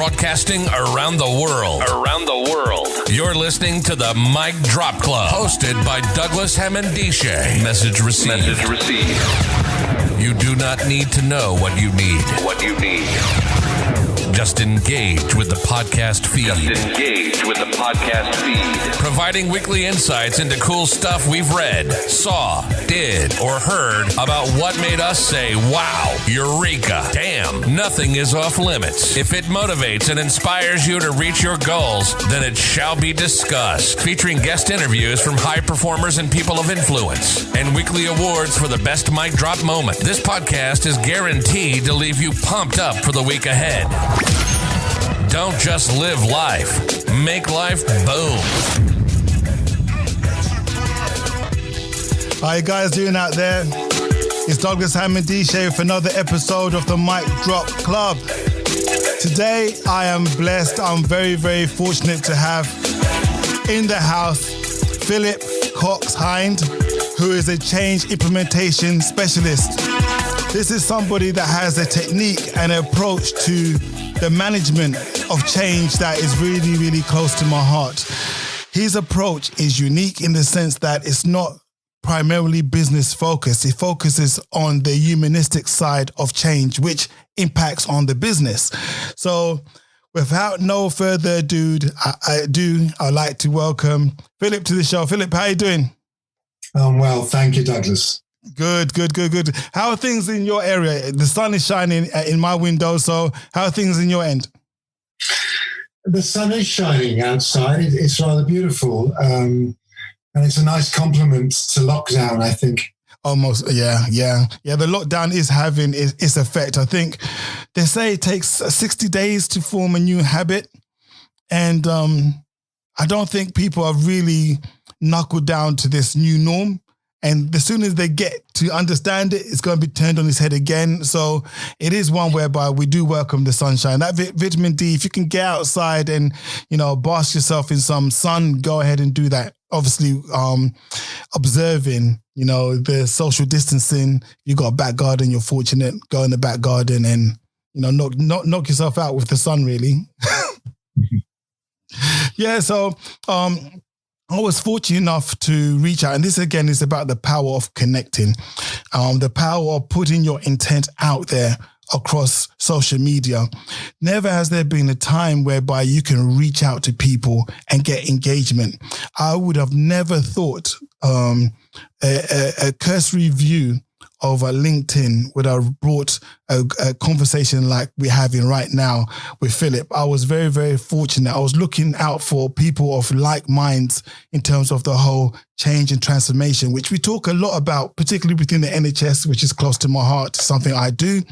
broadcasting around the world. You're listening to the Mic Drop Club, hosted by Douglas Hammond-Dishay. Message received. You do not need to know what you need. Just engage with the podcast feed. Providing weekly insights into cool stuff we've read, saw, did, or heard about what made us say, wow, eureka, damn, nothing is off limits. If it motivates and inspires you to reach your goals, then it shall be discussed. Featuring guest interviews from high performers and people of influence, and weekly awards for the best mic drop moment. This podcast is guaranteed to leave you pumped up for the week ahead. Don't just live life. Make life boom. How you guys doing out there? It's Douglas Hammond-Dishay with another episode of the Mic Drop Club. Today, I am blessed. I'm very, very fortunate to have in the house Philip Cox-Hynd, who is a change implementation specialist. This is somebody that has a technique and an approach to the management of change that is really, really close to my heart. His approach is unique in the sense that it's not primarily business focused. It focuses on the humanistic side of change, which impacts on the business. So without no further ado, I'd like to welcome Philip to the show. Philip, how are you doing? I'm well. Thank you, Douglas. Good. How are things in your area? The sun is shining in my window, so how are things in your end? The sun is shining outside. It's rather beautiful. And it's a nice compliment to lockdown, I think. Almost, yeah. The lockdown is having its effect. I think they say it takes 60 days to form a new habit. And I don't think people have really knuckled down to this new norm. And as soon as they get to understand it, it's going to be turned on its head again. So it is one whereby we do welcome the sunshine. That vitamin D, if you can get outside and, bask yourself in some sun, go ahead and do that. Obviously, observing, the social distancing. You got a back garden, you're fortunate. Go in the back garden and, knock yourself out with the sun, really. Yeah, so I was fortunate enough to reach out, and this again is about the power of connecting, the power of putting your intent out there across social media. Never has there been a time whereby you can reach out to people and get engagement. I would have never thought a cursory view of a LinkedIn would have brought a conversation like we're having right now with Philip. I was very, very fortunate. I was looking out for people of like minds in terms of the whole change and transformation, which we talk a lot about, particularly within the NHS, which is close to my heart, something I do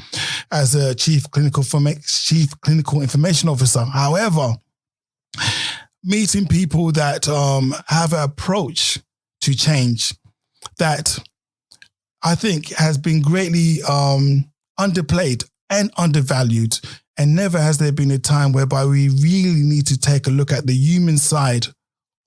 as a Chief Clinical Information Officer. However, meeting people that have an approach to change that I think has been greatly underplayed and undervalued. And never has there been a time whereby we really need to take a look at the human side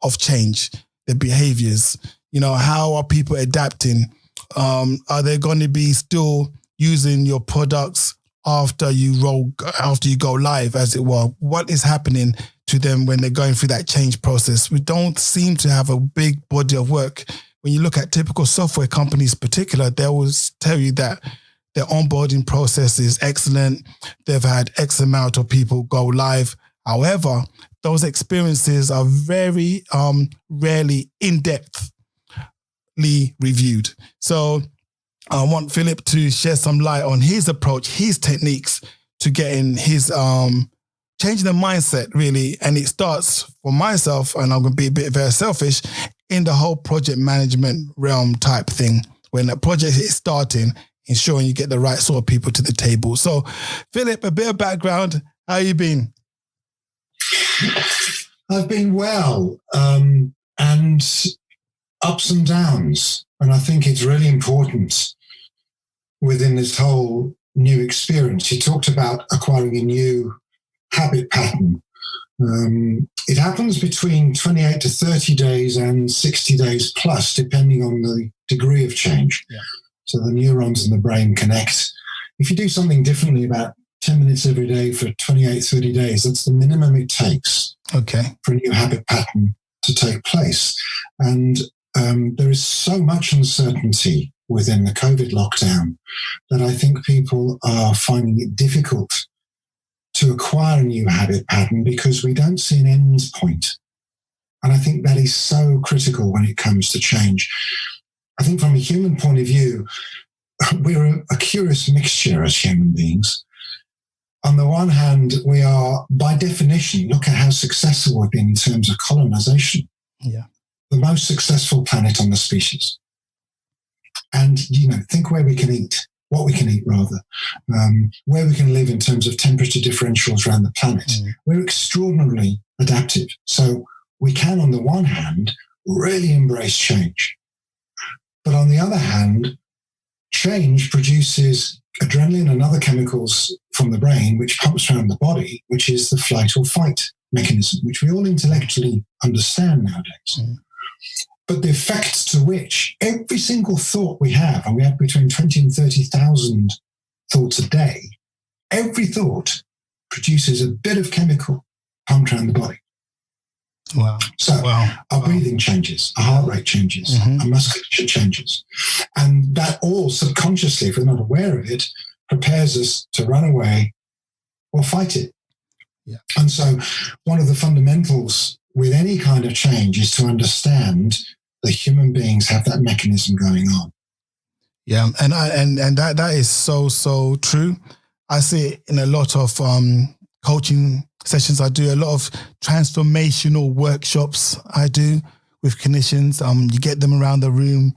of change, the behaviors. How are people adapting? Are they going to be still using your products after you go live, as it were? What is happening to them when they're going through that change process? We don't seem to have a big body of work. When you look at typical software companies in particular, they always tell you that their onboarding process is excellent. They've had X amount of people go live. However, those experiences are very rarely in-depthly reviewed. So I want Philip to shed some light on his approach, his techniques to getting his changing the mindset, really. And it starts for myself, and I'm going to be a bit very selfish, in the whole project management realm type thing. When a project is starting, ensuring you get the right sort of people to the table. So, Philip, a bit of background. How you been? I've been well, and ups and downs. And I think it's really important within this whole new experience. You talked about acquiring a new habit pattern. It happens between 28 to 30 days and 60 days plus, depending on the degree of change. Yeah. So the neurons in the brain connect. If you do something differently about 10 minutes every day for 28, 30 days. That's the minimum it takes for a new habit pattern to take place. And there is so much uncertainty within the COVID lockdown that I think people are finding it difficult to acquire a new habit pattern because we don't see an end point. And I think that is so critical when it comes to change. I think from a human point of view, we're a curious mixture as human beings. On the one hand, we are, by definition, look at how successful we've been in terms of colonization. Yeah. The most successful planet on the species. And, think where we can eat, what we can eat rather, where we can live in terms of temperature differentials around the planet. We're extraordinarily adaptive. So we can, on the one hand, really embrace change. But on the other hand, change produces adrenaline and other chemicals from the brain, which pumps around the body, which is the flight or fight mechanism, which we all intellectually understand nowadays. But the effects to which every single thought we have, and we have between 20 and 30,000 thoughts a day, every thought produces a bit of chemical pumped around the body. Wow. So our breathing changes, our heart rate changes, our musculature changes. And that all subconsciously, if we're not aware of it, prepares us to run away or fight it. Yeah. And so one of the fundamentals with any kind of change is to understand that human beings have that mechanism going on. Yeah, and that is so true. I see it in a lot of coaching sessions I do, a lot of transformational workshops I do with clinicians. You get them around the room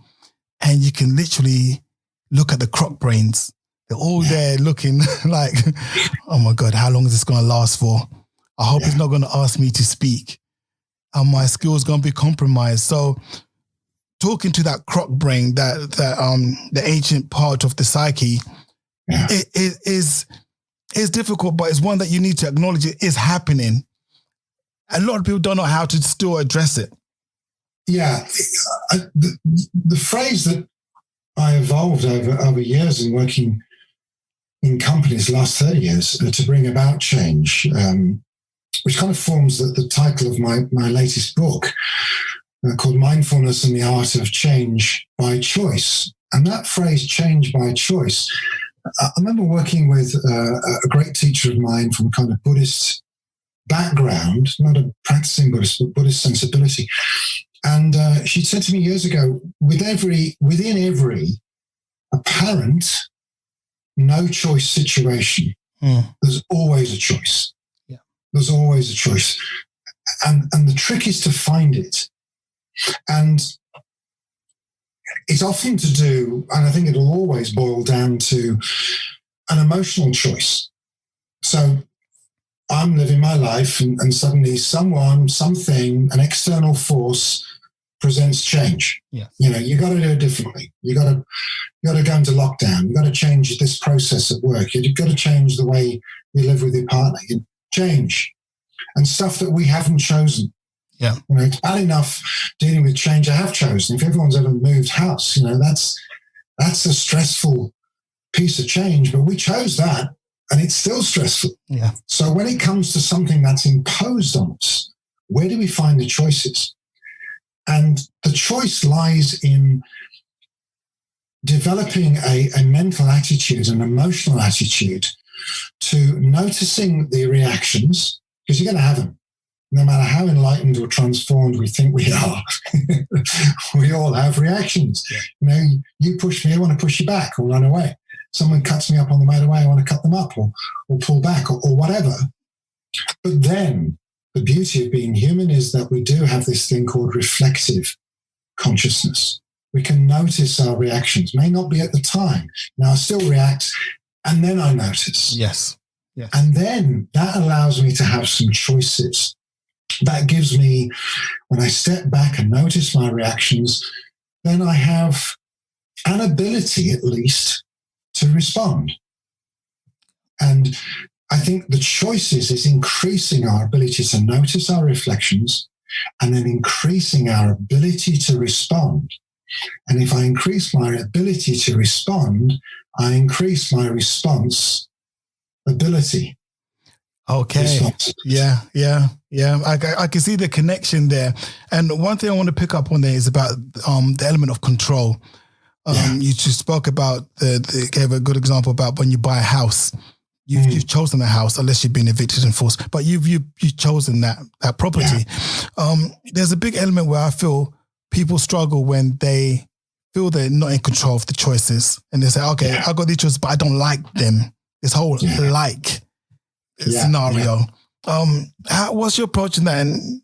and you can literally look at the croc brains. They're all there looking like, oh my God, how long is this going to last for? I hope it's not going to ask me to speak. And my skills going to be compromised. So talking to that croc brain, the ancient part of the psyche, it is difficult, but it's one that you need to acknowledge it is happening. A lot of people don't know how to still address it. Yeah. The phrase that I evolved over years in working in companies, last 30 years, to bring about change, which kind of forms the title of my latest book, called Mindfulness and the Art of Change by Choice. And that phrase, change by choice, I remember working with a great teacher of mine from a kind of Buddhist background, not a practicing Buddhist, but Buddhist sensibility. And she said to me years ago, within every apparent no choice situation, there's always a choice. Yeah. There's always a choice. And the trick is to find it. And it's often to do, and I think it'll always boil down to an emotional choice. So I'm living my life and suddenly someone, something, an external force presents change. Yes. You got to do it differently. You got to go into lockdown. You got to change this process at work. You've got to change the way you live with your partner. You change. And stuff that we haven't chosen. Yeah. It's bad enough dealing with change I have chosen. If everyone's ever moved house, that's a stressful piece of change, but we chose that and it's still stressful. Yeah. So when it comes to something that's imposed on us, where do we find the choices? And the choice lies in developing a mental attitude, an emotional attitude to noticing the reactions, because you're going to have them. No matter how enlightened or transformed we think we are, we all have reactions. Yeah. You push me, I want to push you back or run away. Someone cuts me up on the motorway, I want to cut them up or pull back or whatever. But then the beauty of being human is that we do have this thing called reflective consciousness. We can notice our reactions. May not be at the time. Now I still react and then I notice. Yes. Yes. And then that allows me to have some choices. That gives me, when I step back and notice my reactions, then I have an ability at least to respond. And I think the choices is increasing our ability to notice our reflections and then increasing our ability to respond. And if I increase my ability to respond, I increase my response ability. Okay. Yeah. I can see the connection there. And one thing I want to pick up on there is about the element of control. You just spoke about gave a good example about when you buy a house. You've chosen the house, unless you've been evicted and forced, but you've chosen that property. There's a big element where I feel people struggle when they feel they're not in control of the choices, and they say, "Okay, I got these choices, but I don't like them." This whole scenario. What's your approach in that? And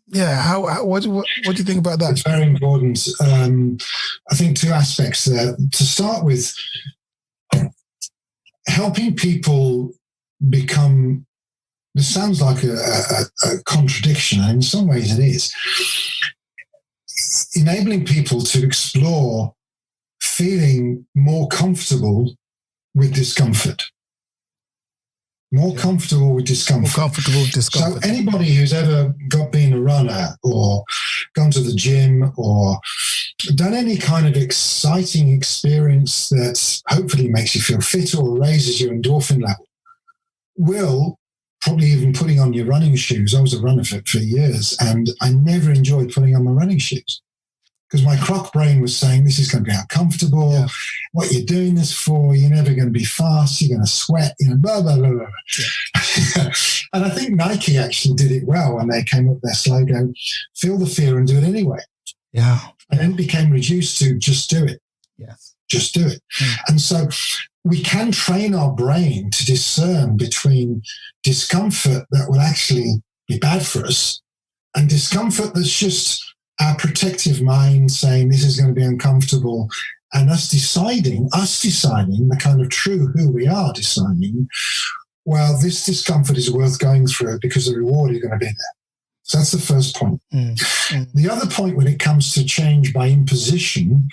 what do you think about that? It's very important. I think two aspects there. To start with, helping people become. This sounds like a contradiction, and in some ways it is. Enabling people to explore feeling more comfortable with discomfort. More comfortable with discomfort. So anybody who's ever been a runner or gone to the gym or done any kind of exciting experience that hopefully makes you feel fitter or raises your endorphin level will, probably even putting on your running shoes. I was a runner for years, and I never enjoyed putting on my running shoes because my croc brain was saying, this is going to be uncomfortable. Yeah. What you're doing this for, you're never going to be fast, you're going to sweat, blah, blah, blah, blah. Yeah. And I think Nike actually did it well when they came up with their slogan, feel the fear and do it anyway. Yeah. And then it became reduced to just do it. Yes. Just do it. And so we can train our brain to discern between discomfort that will actually be bad for us and discomfort that's just our protective mind saying this is going to be uncomfortable, and us deciding the kind of true who we are deciding, well, this discomfort is worth going through because the reward is going to be there. So that's the first point. The other point when it comes to change by imposition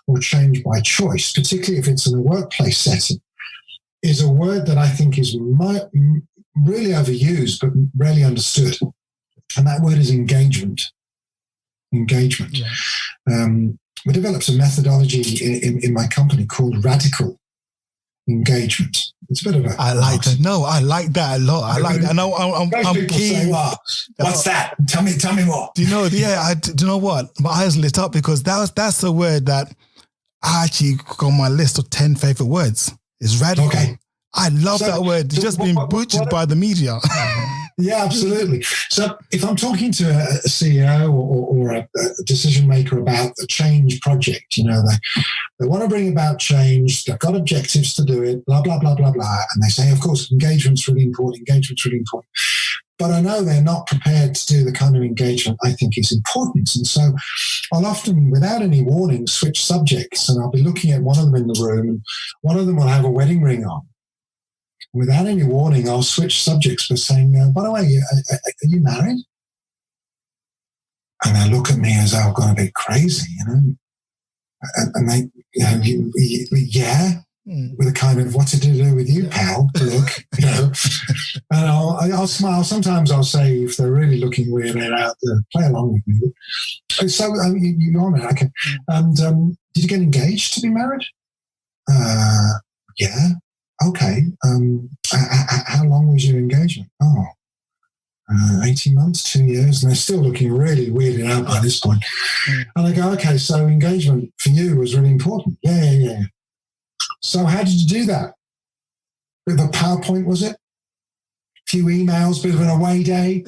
or change by choice, particularly if it's in a workplace setting, is a word that I think is really overused but rarely understood. And that word is engagement. Engagement. Yeah. We developed a methodology in my company called radical engagement. It's a bit of a... I like that. No, I like that a lot. I like that. I'm people keen. Say, well, what's that? Tell me more. Do you know? Yeah, do you know what? My eyes lit up because that's a word that I actually got on my list of 10 favorite words. Is radical. Okay. I love that word. It's just been butchered by the media. Yeah, absolutely. So if I'm talking to a CEO or a decision maker about a change project, they want to bring about change, they've got objectives to do it, blah, blah, blah, blah, blah. And they say, of course, engagement's really important. But I know they're not prepared to do the kind of engagement I think is important. And so I'll often, without any warning, switch subjects, and I'll be looking at one of them in the room, and one of them will have a wedding ring on. Without any warning, I'll switch subjects by saying, by the way, are you married? And they look at me as though I'm going to be crazy, And they, yeah, with a kind of, what's it to do with you, pal? Look, And I'll smile. Sometimes I'll say, if they're really looking weird, they're out there, play along with me. So you are married, okay. And did you get engaged to be married? Yeah. Okay. How long was your engagement? 18 months, 2 years, and they're still looking really weirded out by this point. And I go, okay, so engagement for you was really important. Yeah. So how did you do that? Bit of a PowerPoint, was it? A few emails, bit of an away day.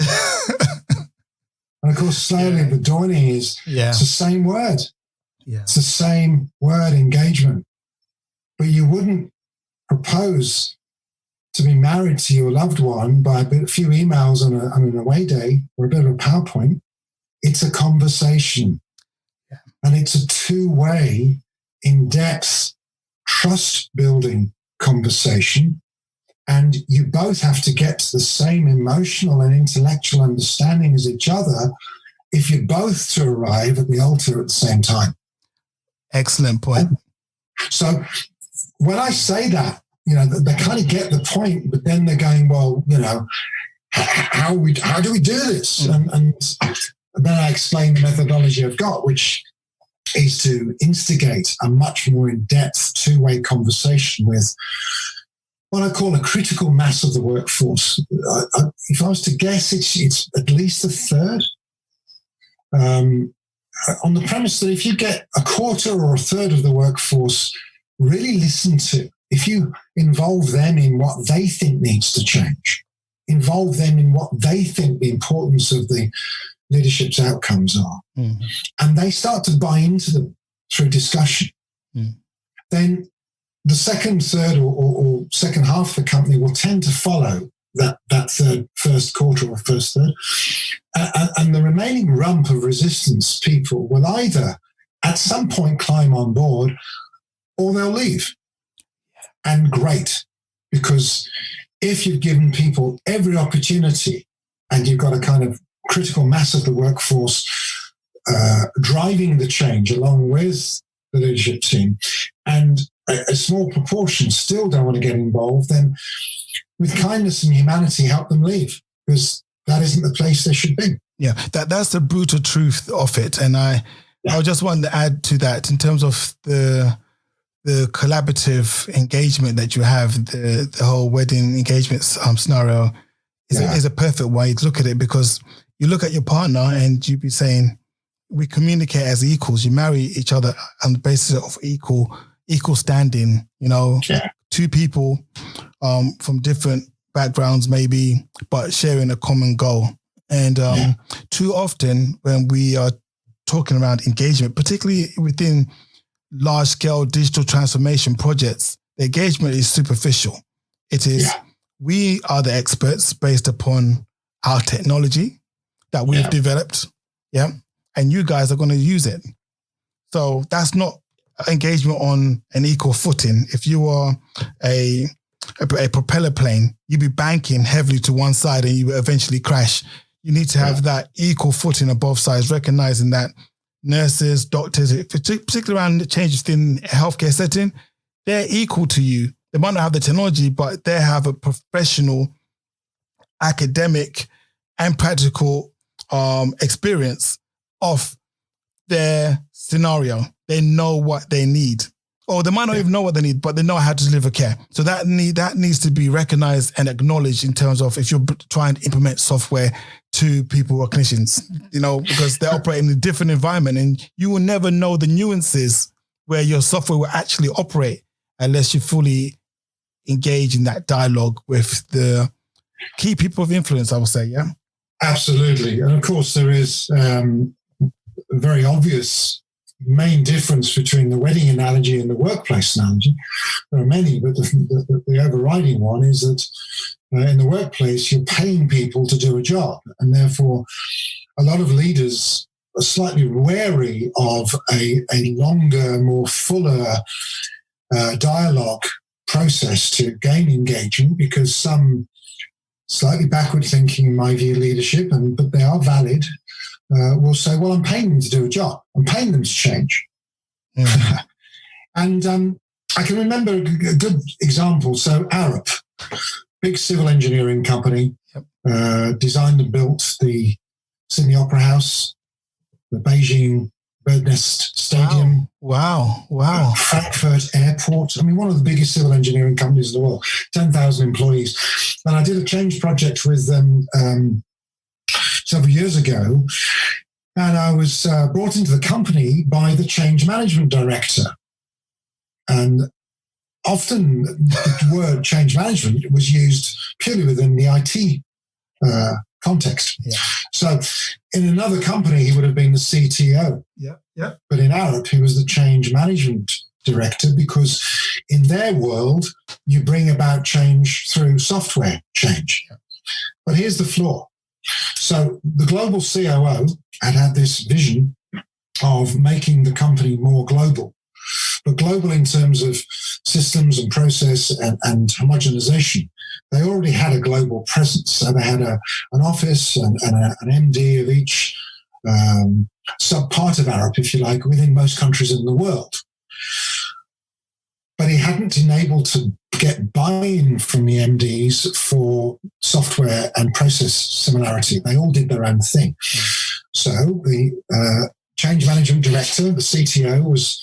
And of course, slowly the dawning is it's the same word. Yeah. It's the same word, engagement. But you wouldn't propose to be married to your loved one by a few emails on an away day or a bit of a PowerPoint. It's a conversation. Yeah. And it's a two-way, in-depth, trust-building conversation. And you both have to get to the same emotional and intellectual understanding as each other if you're both to arrive at the altar at the same time. Excellent point. So when I say that, they kind of get the point, but then they're going, well, how do we do this? And then I explain the methodology I've got, which is to instigate a much more in-depth two-way conversation with what I call a critical mass of the workforce. If I was to guess, it's at least a third. On the premise that if you get a quarter or a third of the workforce really listen to, if you involve them in what they think needs to change, involve them in what they think the importance of the leadership's outcomes are, and they start to buy into them through discussion, then the second third or second half of the company will tend to follow that first quarter or first third. And the remaining rump of resistance people will either at some point climb on board or they'll leave. And great, because if you've given people every opportunity and you've got a kind of critical mass of the workforce driving the change along with the leadership team, and a small proportion still don't want to get involved, then with kindness and humanity, help them leave, because that isn't the place they should be. Yeah, that's the brutal truth of it. And I just wanted to add to that in terms of the collaborative engagement that you have, the whole wedding engagement scenario is a perfect way to look at it, because you look at your partner and you be saying, we communicate as equals. You marry each other on the basis of equal standing, two people from different backgrounds maybe, but sharing a common goal. And too often when we are talking around engagement, particularly within large-scale digital transformation projects, the engagement is superficial. It is, we are the experts based upon our technology that we've developed, and you guys are going to use it. So that's not engagement on an equal footing. If you are a propeller plane, you'd be banking heavily to one side and you will eventually crash. You need to have that equal footing on both sides, recognizing that nurses, doctors, particularly around the changes in a healthcare setting, they're equal to you. They might not have the technology, but they have a professional, academic, and practical experience of their scenario. They know what they need. Or they might not even know what they need, but they know how to deliver care. So that needs to be recognized and acknowledged in terms of if you're trying to implement software to people who are clinicians, because they operate in a different environment, and you will never know the nuances where your software will actually operate unless you fully engage in that dialogue with the key people of influence, I would say, yeah? Absolutely. And of course, there is a very obvious main difference between the wedding analogy and the workplace analogy. There are many, but the overriding one is that in the workplace, you're paying people to do a job. And therefore, a lot of leaders are slightly wary of a longer, more fuller dialogue process to gain engagement, because some slightly backward thinking, in my view, leadership, but they are valid, will say, well, I'm paying them to do a job. I'm paying them to change. Mm-hmm. And I can remember a good example. So Arup, big civil engineering company, designed and built the Sydney Opera House, the Beijing Bird Nest Stadium. Wow. Frankfurt Airport. I mean, one of the biggest civil engineering companies in the world, 10,000 employees. And I did a change project with them several years ago. And I was brought into the company by the change management director. And often the word change management was used purely within the IT context. Yeah. So in another company, he would have been the CTO. Yeah. But in Arup, he was the change management director, because in their world, you bring about change through software change. Yeah. But here's the flaw. So the global COO had this vision of making the company more global, but global in terms of systems and process and homogenization. They already had a global presence. So they had an office and an MD of each sub-part of Arup, if you like, within most countries in the world. But he hadn't been able to get buy-in from the MDs for software and process similarity. They all did their own thing. So the change management director, the CTO, was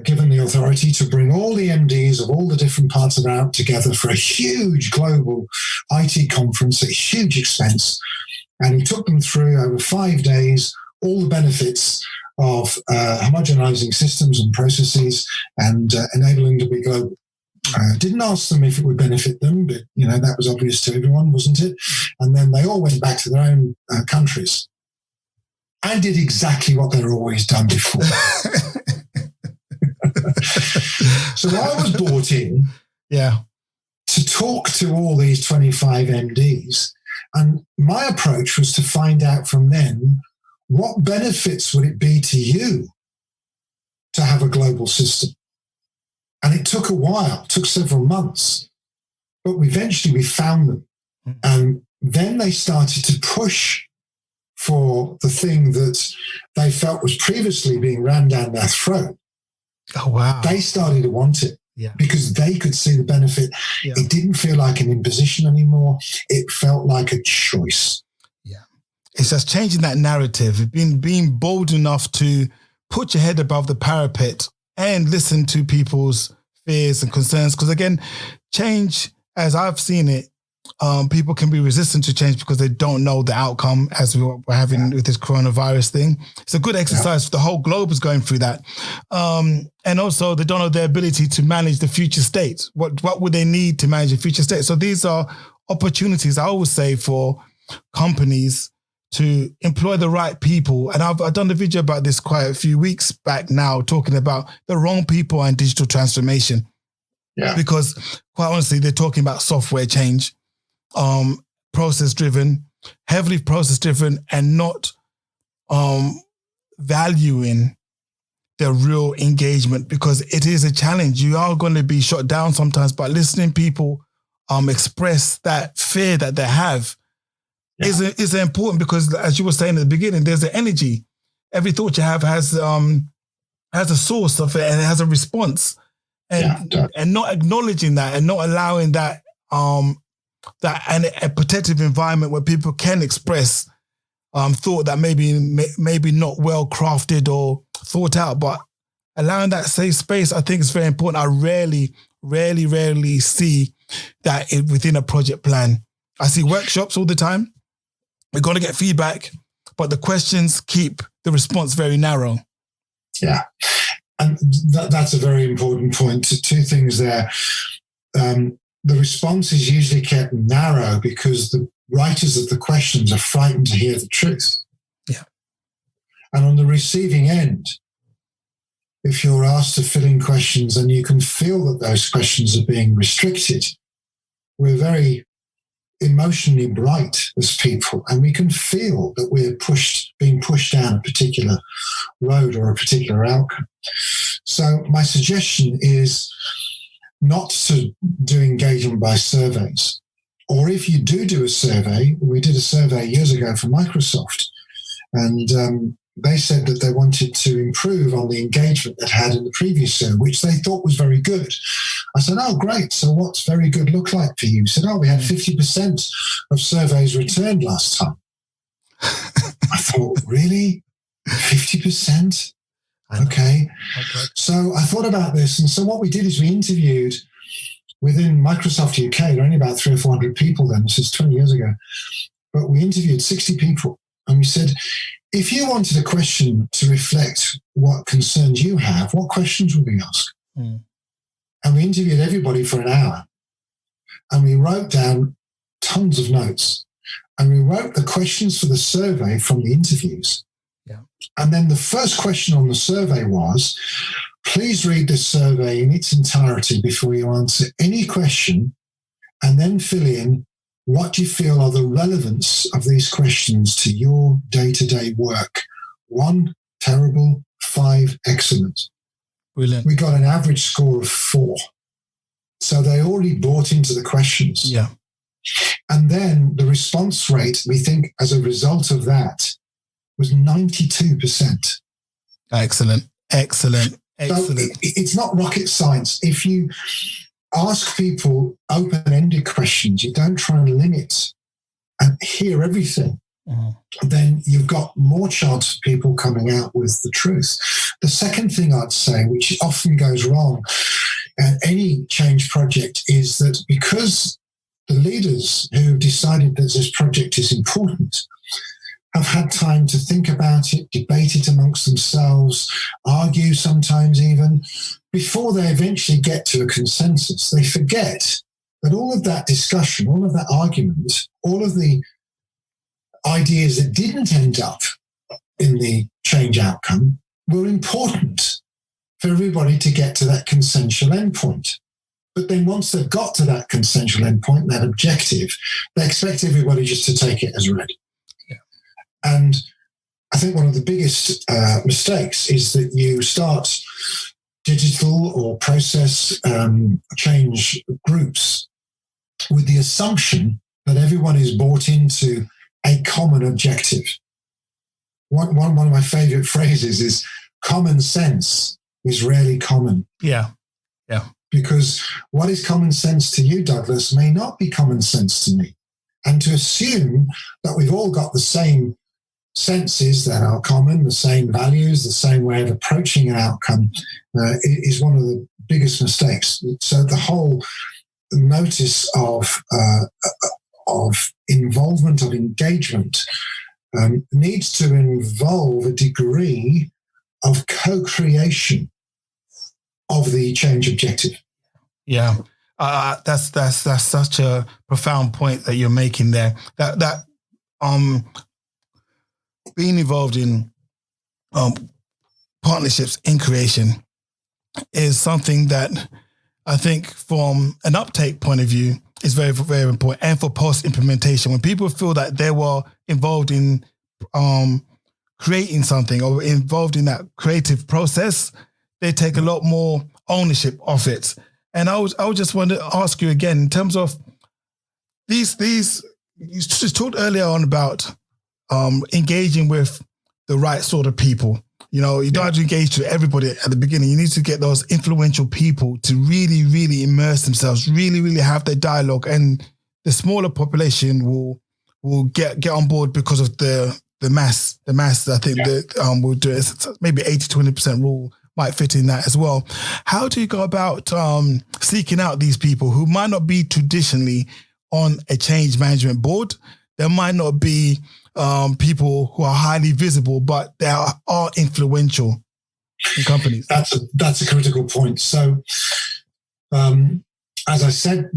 given the authority to bring all the MDs of all the different parts of ARP together for a huge global IT conference at huge expense. And he took them through over 5 days all the benefits of homogenizing systems and processes and enabling them to be global. Didn't ask them if it would benefit them, but that was obvious to everyone, wasn't it? And then they all went back to their own countries and did exactly what they'd always done before. So I was brought in to talk to all these 25 MDs, and my approach was to find out from them what benefits would it be to you to have a global system. And it took a while, it took several months, but eventually we found them. And then they started to push for the thing that they felt was previously being rammed down their throat. Oh, wow. They started to want it because they could see the benefit. Yeah. It didn't feel like an imposition anymore. It felt like a choice. Yeah. It's just changing that narrative, being bold enough to put your head above the parapet and listen to people's fears and concerns. Because again, change, as I've seen it, people can be resistant to change because they don't know the outcome, as we're having with this coronavirus thing. It's a good exercise. The whole globe is going through that. And also they don't know their ability to manage the future state. What would they need to manage the future state? So these are opportunities, I always say, for companies to employ the right people. And I've done a video about this quite a few weeks back now, talking about the wrong people and digital transformation. Yeah. Because quite honestly, they're talking about software change, process-driven, heavily process-driven, and not valuing the real engagement, because it is a challenge. You are going to be shut down sometimes, but listening people express that fear that they have is important, because as you were saying at the beginning, there's an energy. Every thought you have has a source of it, and it has a response. And not acknowledging that and not allowing that and a protective environment where people can express thought that maybe not well crafted or thought out, but allowing that safe space, I think is very important. I rarely see that within a project plan. I see workshops all the time. We're going to get feedback, but the questions keep the response very narrow. Yeah. And that's a very important point. Two things there. The response is usually kept narrow because the writers of the questions are frightened to hear the truth. Yeah. And on the receiving end, if you're asked to fill in questions and you can feel that those questions are being restricted, we're very emotionally bright as people, and we can feel that we're being pushed down a particular road or a particular outcome. So my suggestion is not to do engagement by surveys. Or if you do a survey, we did a survey years ago for Microsoft, and they said that they wanted to improve on the engagement they'd had in the previous survey, which they thought was very good. I said, oh, great. So what's very good look like for you? He said, oh, we had 50% of surveys returned last time. I thought, really? 50%? Okay. So I thought about this. And so what we did is we interviewed within Microsoft UK, there were only about 300 or 400 people then. This is 20 years ago. But we interviewed 60 people. And we said, if you wanted a question to reflect what concerns you have, what questions would we ask? Mm. And we interviewed everybody for an hour. And we wrote down tons of notes. And we wrote the questions for the survey from the interviews. Yeah. And then the first question on the survey was, please read the survey in its entirety before you answer any question, and then fill in what do you feel are the relevance of these questions to your day-to-day work. 1, terrible. 5, excellent. Brilliant. We got an average score of 4. So they already bought into the questions. Yeah. And then the response rate, we think, as a result of that, was 92%. Excellent. So it's not rocket science. If you ask people open-ended questions, you don't try and limit and hear everything. then you've got more chance of people coming out with the truth. The second thing I'd say, which often goes wrong at any change project, is that because the leaders who decided that this project is important have had time to think about it, debate it amongst themselves, argue sometimes even, before they eventually get to a consensus, they forget that all of that discussion, all of that argument, all of the ideas that didn't end up in the change outcome were important for everybody to get to that consensual endpoint. But then once they've got to that consensual endpoint, that objective, they expect everybody just to take it as read. Yeah. And I think one of the biggest mistakes is that you start digital or process change groups with the assumption that everyone is bought into a common objective. One of my favorite phrases is common sense is rarely common. Yeah. Because what is common sense to you, Douglas, may not be common sense to me. And to assume that we've all got the same senses that are common, the same values, the same way of approaching an outcome is one of the biggest mistakes. So the whole notice of involvement, of engagement, needs to involve a degree of co-creation of the change objective. Yeah, that's such a profound point that you're making there. That being involved in partnerships in creation is something that I think from an uptake point of view is very, very important, and for post-implementation. When people feel that they were involved in creating something or involved in that creative process, they take a lot more ownership of it. And I would just want to ask you again, in terms of these, you just talked earlier on about engaging with the right sort of people. You know, you don't have to engage to everybody at the beginning. You need to get those influential people to really, really immerse themselves, really, really have their dialogue. And the smaller population will get on board because of the mass. The mass, I think, that will do it. Maybe 80-20% rule might fit in that as well. How do you go about seeking out these people who might not be traditionally on a change management board? There might not be people who are highly visible, but they are influential in companies. That's a critical point. So, as I said,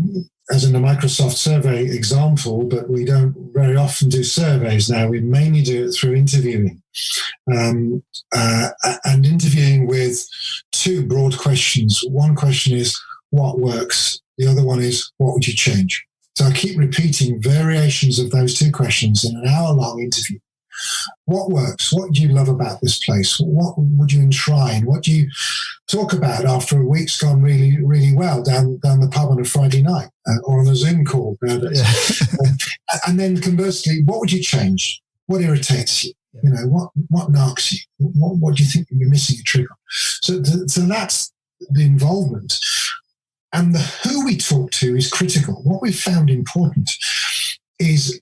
as in the Microsoft survey example, but we don't very often do surveys now. We mainly do it through interviewing, and interviewing with two broad questions. One question is, what works? The other one is, what would you change? So I keep repeating variations of those two questions in an hour-long interview. What works? What do you love about this place? What would you enshrine? What do you talk about after a week's gone really, really well down the pub on a Friday night or on a Zoom call? And then conversely, what would you change? What irritates you? You know, what narks you? What do you think you're missing a trick on? So that's the involvement. And the who we talk to is critical. What we've found important is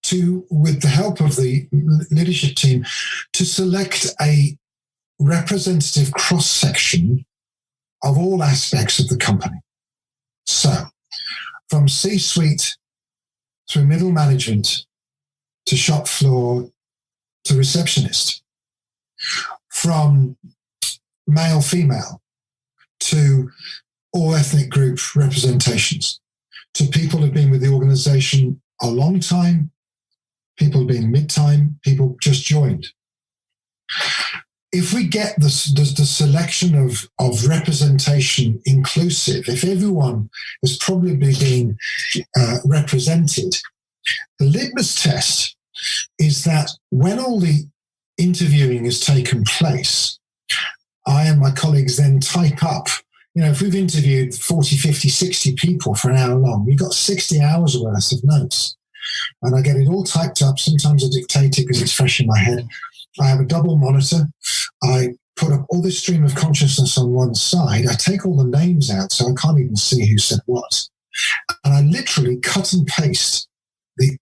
to, with the help of the leadership team, to select a representative cross-section of all aspects of the company. So, from C-suite through middle management to shop floor to receptionist, from male, female to all ethnic group representations, to people who've been with the organization a long time, people who've been mid-time, people just joined. If we get the selection of representation inclusive, if everyone is probably being represented, the litmus test is that when all the interviewing has taken place, I and my colleagues then type up, you know, if we've interviewed 40, 50, 60 people for an hour long, we've got 60 hours worth of notes. And I get it all typed up. Sometimes I dictate it because it's fresh in my head. I have a double monitor. I put up all this stream of consciousness on one side. I take all the names out so I can't even see who said what. And I literally cut and paste the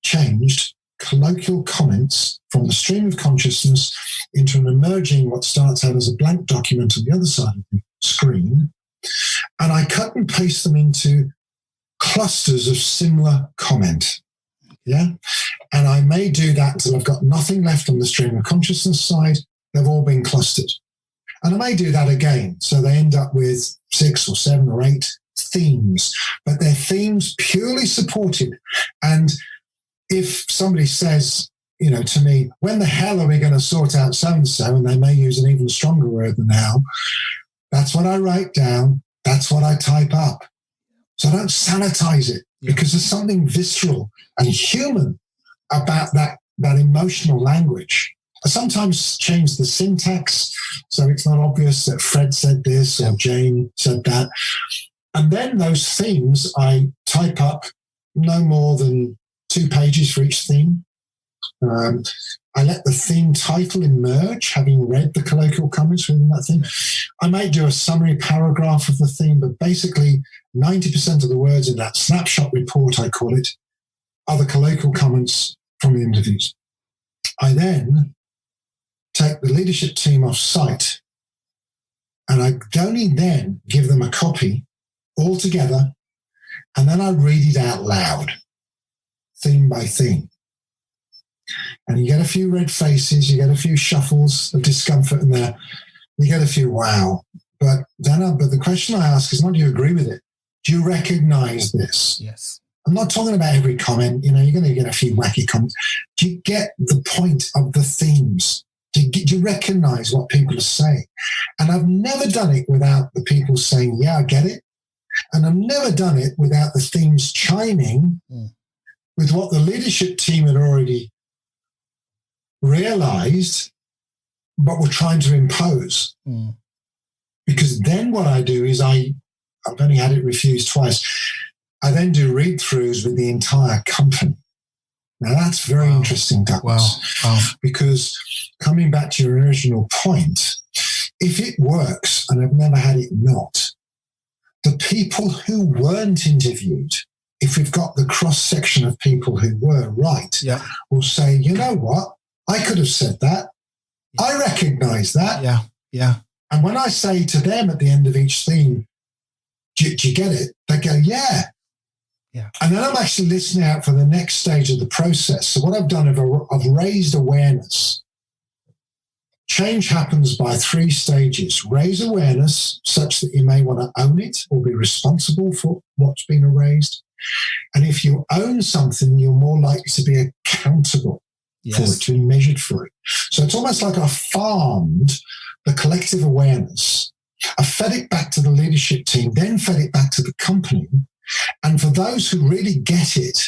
changed colloquial comments from the stream of consciousness into an emerging, what starts out as a blank document on the other side of the screen. And I cut and paste them into clusters of similar comment. Yeah. And I may do that until I've got nothing left on the stream of consciousness side. They've all been clustered. And I may do that again. So they end up with 6 or 7 or 8 themes, but they're themes purely supported. And if somebody says, to me, when the hell are we going to sort out so-and-so? And they may use an even stronger word than hell. That's what I write down. That's what I type up. So I don't sanitize it because there's something visceral and human about that emotional language. I sometimes change the syntax so it's not obvious that Fred said this or Jane said that. And then those themes I type up no more than 2 pages for each theme. I let the theme title emerge, having read the colloquial comments within that theme. I may do a summary paragraph of the theme, but basically 90% of the words in that snapshot report, I call it, are the colloquial comments from the interviews. I then take the leadership team off site and I only then give them a copy all together, and then I read it out loud, theme by theme. And you get a few red faces, you get a few shuffles of discomfort in there, you get a few wow. But the question I ask is not, do you agree with it? Do you recognize this? Yes. I'm not talking about every comment. You're going to get a few wacky comments. Do you get the point of the themes? Do you recognize what people are saying? And I've never done it without the people saying, yeah, I get it. And I've never done it without the themes chiming with what the leadership team had already realized, but were trying to impose. Because then what I do is I've only had it refused twice. I then do read-throughs with the entire company. Now, that's very interesting, Douglas. Wow. Because coming back to your original point, if it works, and I've never had it not, the people who weren't interviewed, if we've got the cross-section of people who were right, will say, you know what? I could have said that. I recognize that. Yeah. And when I say to them at the end of each theme, do you get it? They go, yeah. And then I'm actually listening out for the next stage of the process. So what I've done, I've raised awareness. Change happens by 3 stages. Raise awareness such that you may want to own it or be responsible for what's been raised. And if you own something, you're more likely to be accountable for it, to be measured for it. So it's almost like I farmed the collective awareness. I fed it back to the leadership team, then fed it back to the company. And for those who really get it,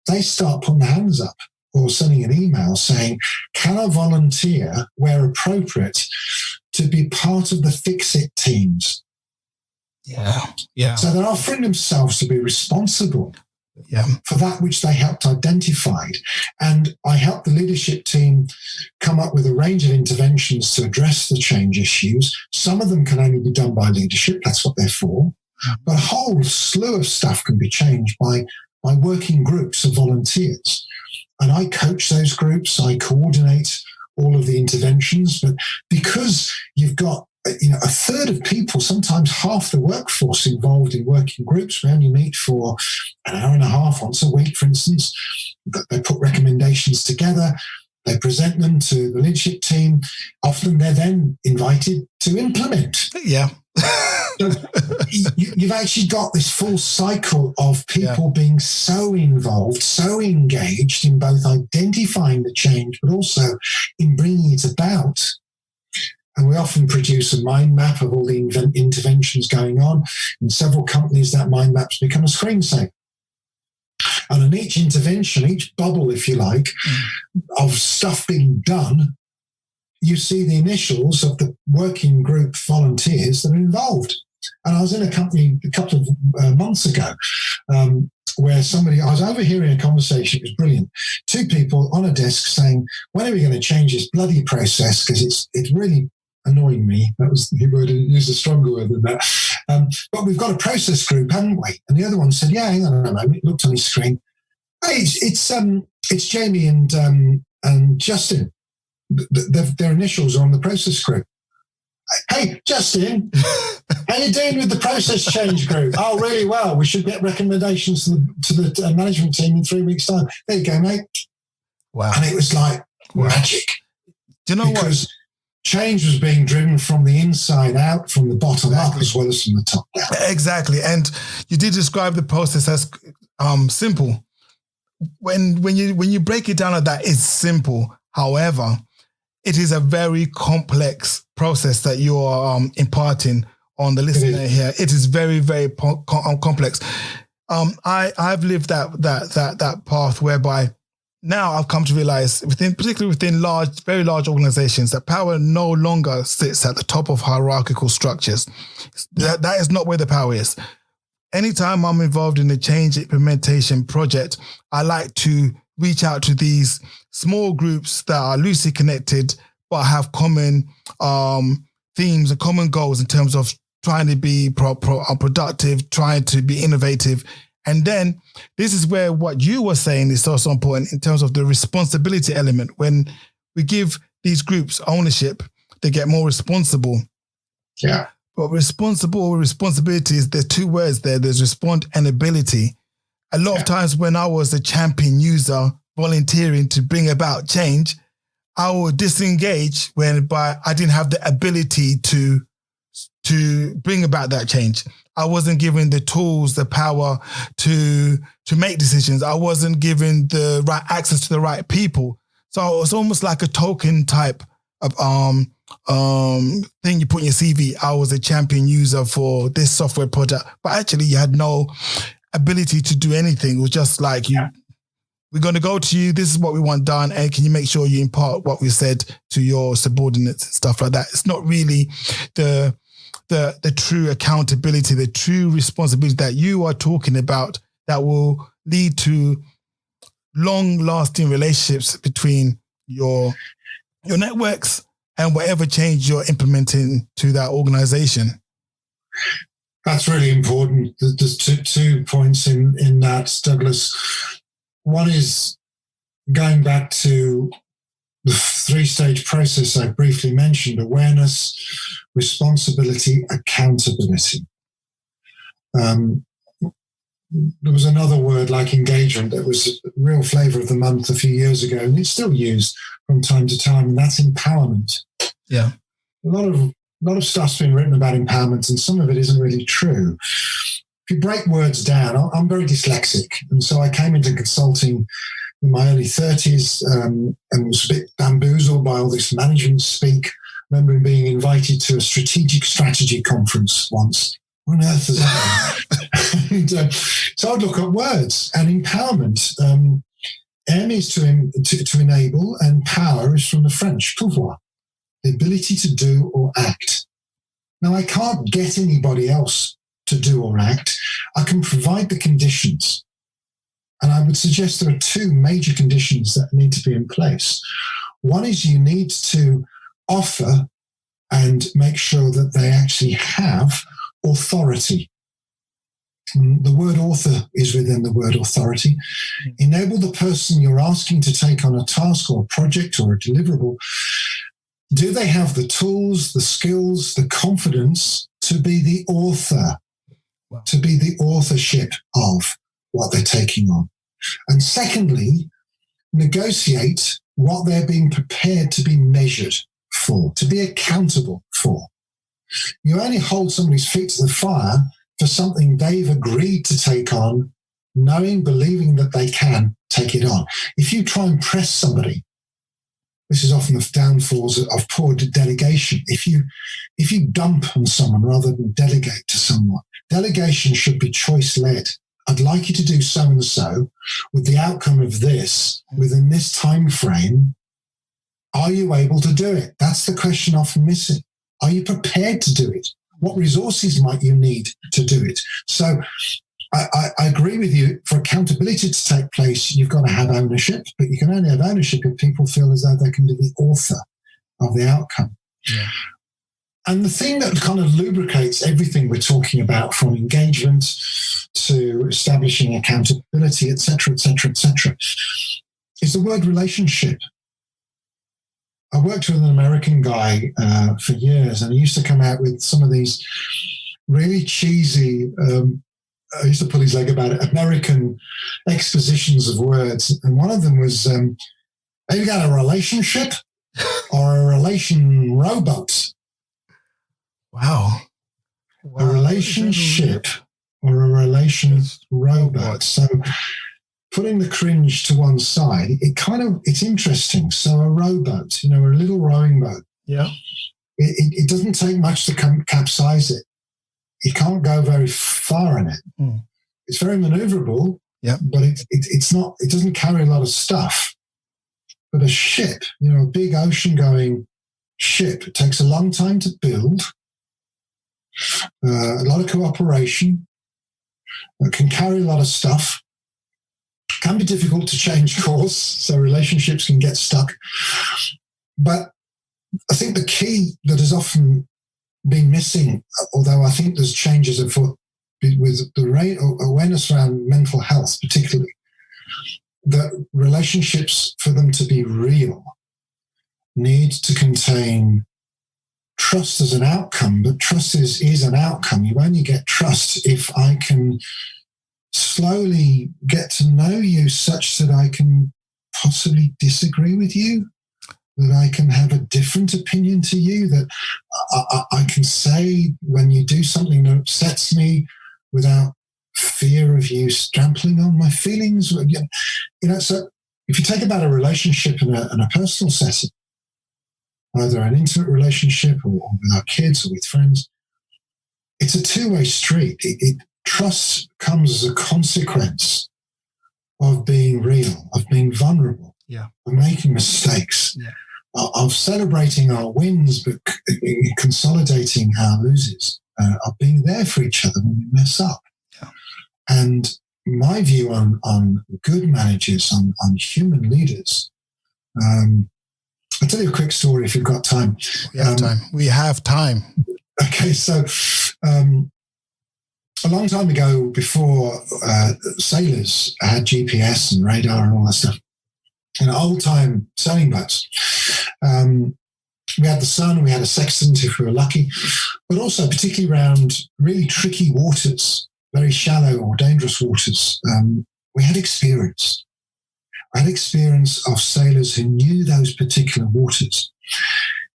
they start putting their hands up or sending an email saying, can I volunteer where appropriate to be part of the fix-it teams? Yeah. So they're offering themselves to be responsible for that which they helped identify. And I helped the leadership team come up with a range of interventions to address the change issues. Some of them can only be done by leadership. That's what they're for. But a whole slew of stuff can be changed by working groups of volunteers. And I coach those groups. I coordinate all of the interventions. But because you've got a third of people, sometimes half the workforce involved in working groups, we only meet for an hour and a half once a week, for instance. They put recommendations together. They present them to the leadership team. Often they're then invited to implement. Yeah. So you've actually got this full cycle of people being so involved, so engaged in both identifying the change, but also in bringing it about. And we often produce a mind map of all the interventions going on. In several companies, that mind map's become a screensaver. And on each intervention, each bubble, if you like, of stuff being done, you see the initials of the working group volunteers that are involved. And I was in a company a couple of months ago where I was overhearing a conversation. It was brilliant. 2 people on a desk saying, when are we going to change this bloody process? Because it's really annoying me. That was the word. Use a stronger word than that. But we've got a process group, haven't we? And the other one said, yeah, hang on a moment. Looked on his screen. Hey, it's Jamie and Justin. Their initials are on the process group. Hey, Justin, how you doing with the process change group? Oh, really well. We should get recommendations to the management team in 3 weeks' time. There you go, mate. Wow. And it was like magic. Do you know because change was being driven from the inside out, from the bottom up, as well as from the top down. Exactly. And you did describe the process as simple. When you break it down like that, it's simple. However, it is a very complex process that you are imparting on the listener here. It is very, very complex. I've lived that path whereby now I've come to realize, particularly within very large organizations, that power no longer sits at the top of hierarchical structures. That is not where the power is. Anytime I'm involved in a change implementation project, I like to reach out to these small groups that are loosely connected, but have common themes and common goals in terms of trying to be productive, trying to be innovative. And then this is where what you were saying is so important in terms of the responsibility element. When we give these groups ownership, they get more responsible. Yeah. But responsibility is, there's two words there. There's respond and ability. A lot of times when I was a champion user volunteering to bring about change, I would disengage whereby I didn't have the ability to bring about that change. I wasn't given the tools, the power to make decisions. I wasn't given the right access to the right people. So it was almost like a token type of thing you put in your CV. I was a champion user for this software product, but actually you had no ability to do anything. It was just like, we're going to go to you. This is what we want done. And can you make sure you impart what we said to your subordinates and stuff like that? It's not really the true accountability, the true responsibility that you are talking about that will lead to long-lasting relationships between your networks and whatever change you're implementing to that organization. That's really important. There's two points in that, Douglas. One is going back to the 3-stage process I briefly mentioned: awareness, responsibility, accountability. There was another word like engagement that was a real flavor of the month a few years ago, and it's still used from time to time, and that's empowerment. Yeah. A lot of stuff's been written about empowerment, and some of it isn't really true. If you break words down, I'm very dyslexic, and so I came into consulting in my early 30s and was a bit bamboozled by all this management speak. I remember being invited to a strategic strategy conference once. What on earth is that? And, so I'd look at words, and empowerment. M is to enable, and power is from the French, pouvoir, the ability to do or act. Now, I can't get anybody else to do or act. I can provide the conditions. And I would suggest there are two major conditions that need to be in place. One is you need to offer and make sure that they actually have authority. And the word author is within the word authority. Enable the person you're asking to take on a task or a project or a deliverable. Do they have the tools, the skills, the confidence to be the author, to be the authorship of what they're taking on? And secondly, negotiate what they're being prepared to be measured for, to be accountable for. You only hold somebody's feet to the fire for something they've agreed to take on, knowing, believing that they can take it on. If you try and press somebody, this is often the downfalls of poor delegation. If you dump on someone rather than delegate to someone, delegation should be choice-led. I'd like you to do so and so with the outcome of this within this time frame. Are you able to do it? That's the question often missing. Are you prepared to do it? What resources might you need to do it? So I agree with you. For accountability to take place, you've got to have ownership, but you can only have ownership if people feel as though they can be the author of the outcome. Yeah. And the thing that kind of lubricates everything we're talking about, from engagement to establishing accountability, etc., etc., etc., is the word relationship. I worked with an American guy for years, and he used to come out with some of these really cheesy, I used to pull his leg about it, American expositions of words. And one of them was, have you got a relationship or a relation rowboat? Wow. A relationship or a relation rowboat. So putting the cringe to one side, it's interesting. So a rowboat, a little rowing boat. Yeah. It doesn't take much to capsize it. You can't go very far in it. Mm. It's very maneuverable, but it doesn't carry a lot of stuff. But a ship, a big ocean-going ship, it takes a long time to build, a lot of cooperation, it can carry a lot of stuff, can be difficult to change course, so relationships can get stuck. But I think the key that has often been missing, although I think there's changes afoot with the awareness around mental health particularly, that relationships, for them to be real, need to contain trust as an outcome, but trust is an outcome. You only get trust if I can slowly get to know you such that I can possibly disagree with you, that I can have a different opinion to you, that I can say when you do something that upsets me without fear of you trampling on my feelings. So if you take about a relationship in a personal setting, either an intimate relationship or with our kids or with friends, it's a two-way street. Trust comes as a consequence of being real, of being vulnerable, of making mistakes, of celebrating our wins but consolidating our loses, of being there for each other when we mess up. And my view on good managers, on human leaders, I'll tell you a quick story if you've got time. We have time. Okay, so a long time ago, before sailors had GPS and radar and all that stuff, in old-time sailing boats, we had the sun, we had a sextant if we were lucky, but also particularly around really tricky waters, very shallow or dangerous waters, we had experience. I had experience of sailors who knew those particular waters.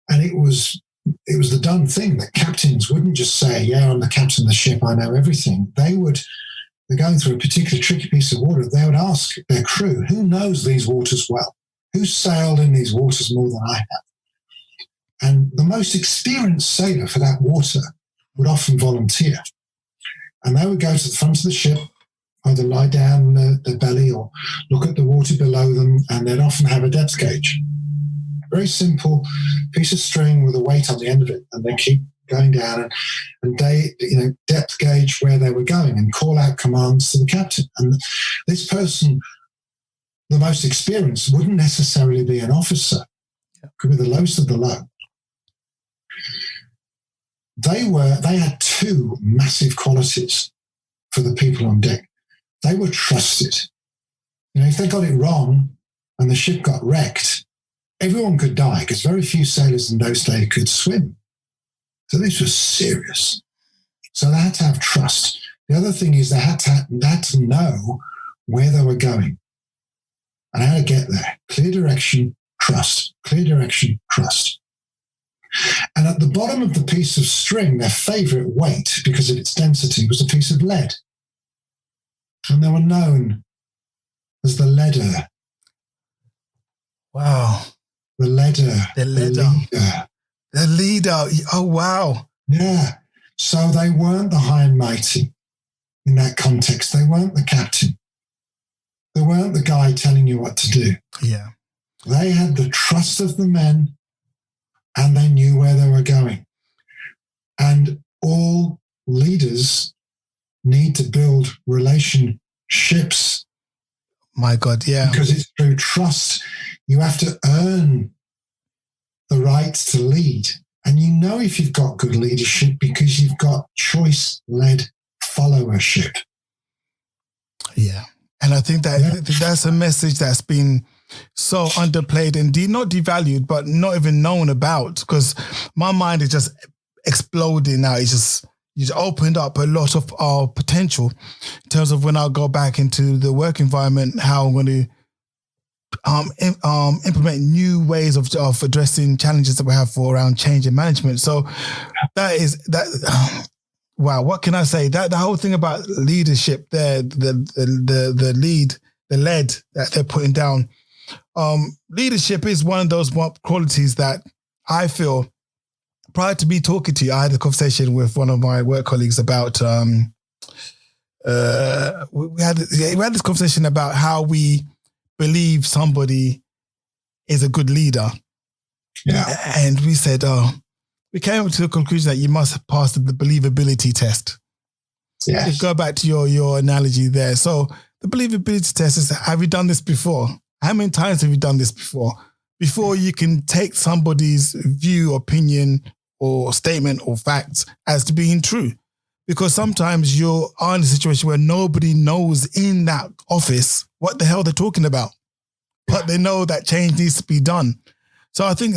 And it was the done thing that captains wouldn't just say, I'm the captain of the ship, I know everything. They're going through a particular tricky piece of water. They would ask their crew, who knows these waters well? Who sailed in these waters more than I have? And the most experienced sailor for that water would often volunteer. And they would go to the front of the ship, either lie down on their belly or look at the water below them, and they'd often have a depth gauge. A very simple piece of string with a weight on the end of it, and they keep going down and they, depth gauge where they were going and call out commands to the captain. And this person, the most experienced, wouldn't necessarily be an officer. Could be the lowest of the low. They had two massive qualities for the people on deck. They were trusted. If they got it wrong and the ship got wrecked, everyone could die because very few sailors in those days could swim. So this was serious. So they had to have trust. The other thing is they had to know where they were going and how to get there. Clear direction, trust. Clear direction, trust. And at the bottom of the piece of string, their favorite weight, because of its density, was a piece of lead. And they were known as the leader. Wow. The leader. The leader. The leader. Oh, wow. Yeah. So they weren't the high and mighty in that context. They weren't the captain. They weren't the guy telling you what to do. Yeah. They had the trust of the men and they knew where they were going. And all leaders need to build relationships. My God, yeah. Because it's through trust. You have to earn the right to lead. And you know if you've got good leadership because you've got choice-led followership. Yeah. And I think that's a message that's been so underplayed and not devalued, but not even known about, because my mind is just exploding now. It's just, you opened up a lot of our potential in terms of when I go back into the work environment, how I'm going to implement new ways of addressing challenges that we have around change and management. So wow, what can I say? That the whole thing about leadership there, the lead that they're putting down. Leadership is one of those qualities that I feel, prior to me talking to you, I had a conversation with one of my work colleagues about, we had this conversation about how we believe somebody is a good leader. Yeah. And we said, we came to the conclusion that you must pass the believability test. Yes. Go back to your analogy there. So the believability test is, have you done this before? How many times have you done this before? Before you can take somebody's view, opinion, or statement or facts as to being true. Because sometimes you're in a situation where nobody knows in that office what the hell they're talking about, but they know that change needs to be done. So I think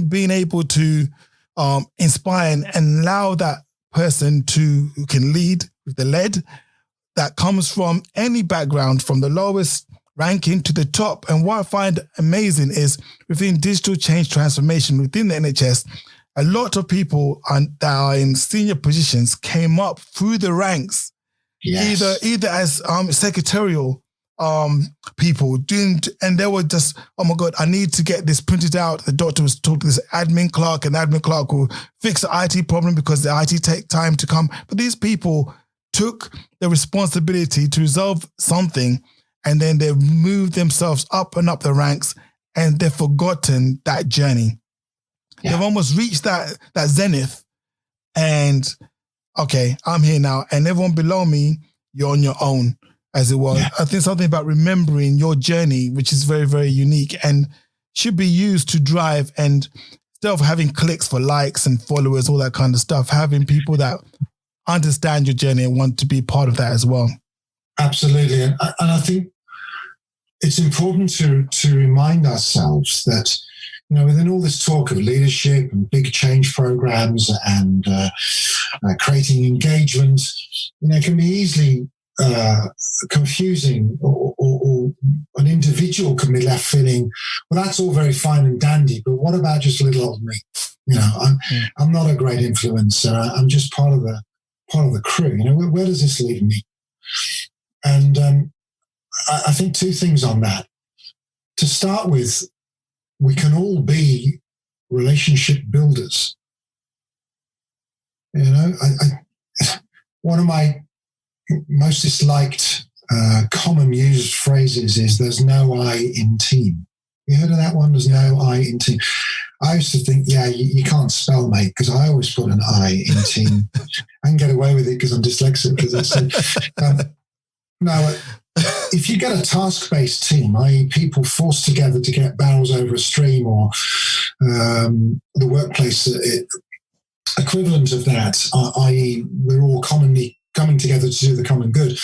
being able to inspire and allow that person who can lead with the lead that comes from any background, from the lowest ranking to the top. And what I find amazing is within digital change transformation within the NHS, a lot of people that are in senior positions came up through the ranks, either as secretarial people doing, and they were just, oh my God, I need to get this printed out. The doctor was talking to this admin clerk, and the admin clerk will fix the IT problem because the IT take time to come. But these people took the responsibility to resolve something, and then they moved themselves up and up the ranks, and they've forgotten that journey. Yeah. They've almost reached that zenith, and okay, I'm here now, and everyone below me, you're on your own, as it was. Yeah. I think something about remembering your journey, which is very, very unique and should be used to drive, and instead of having clicks for likes and followers, all that kind of stuff, having people that understand your journey and want to be part of that as well. Absolutely. And I think it's important to remind ourselves that, you know, within all this talk of leadership and big change programs and creating engagement, you know, it can be easily confusing, or an individual can be left feeling, well, that's all very fine and dandy, but what about just little old me? You know, I'm not a great influencer. I'm just part of the crew. You know, where does this leave me? And I think two things on that. To start with, we can all be relationship builders. You know, one of my most disliked common used phrases is "there's no I in team." You heard of that one? There's no I in team. I used to think, yeah, you can't spell, mate, because I always put an I in team. I can get away with it because I'm dyslexic. Because I said, no, if you get a task-based team, i.e. people forced together to get barrels over a stream, or the workplace equivalent of that, i.e. we're all commonly coming together to do the common good,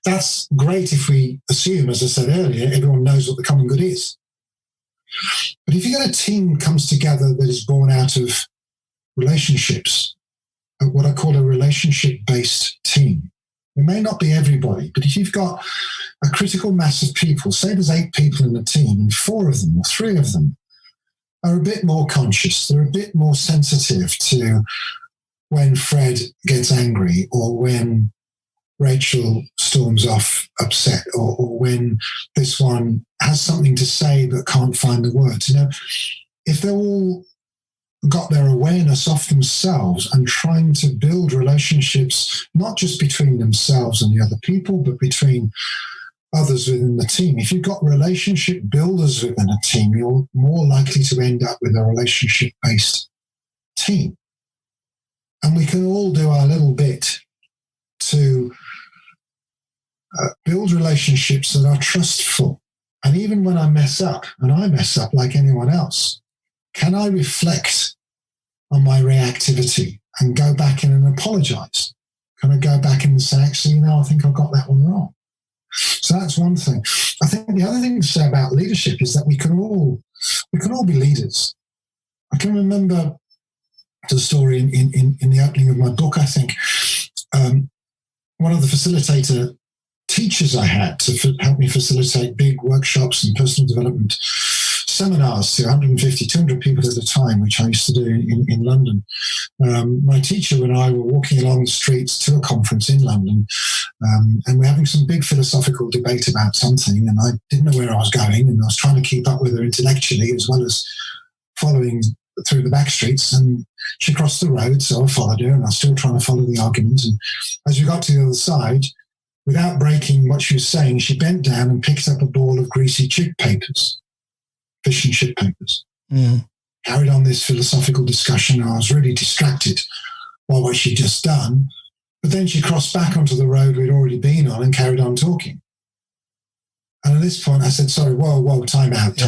that's great if we assume, as I said earlier, everyone knows what the common good is. But if you get a team comes together that is born out of relationships, what I call a relationship-based team, it may not be everybody, but if you've got a critical mass of people, say there's 8 people in the team, and 4 of them or 3 of them are a bit more conscious, they're a bit more sensitive to when Fred gets angry, or when Rachel storms off upset, or when this one has something to say but can't find the words. You know, if they're all got their awareness of themselves and trying to build relationships, not just between themselves and the other people, but between others within the team. If you've got relationship builders within a team, you're more likely to end up with a relationship-based team. And we can all do our little bit to build relationships that are trustful. And even when I mess up, and I mess up like anyone else, can I reflect on my reactivity and go back in and apologize? Can I go back in and say, actually, I think I got that one wrong? So that's one thing. I think the other thing to say about leadership is that we can all be leaders. I can remember the story in the opening of my book, I think. One of the facilitator teachers I had to help me facilitate big workshops and personal development seminars to 150, 200 people at a time, which I used to do in London. My teacher and I were walking along the streets to a conference in London, and we're having some big philosophical debate about something, and I didn't know where I was going, and I was trying to keep up with her intellectually as well as following through the back streets, and she crossed the road, so I followed her, and I was still trying to follow the argument. And as we got to the other side, without breaking what she was saying, she bent down and picked up a ball of greasy chip papers, fish and chip papers. Carried on this philosophical discussion. I was really distracted by what she'd just done. But then she crossed back onto the road we'd already been on and carried on talking. And at this point, I said, sorry, whoa, time out.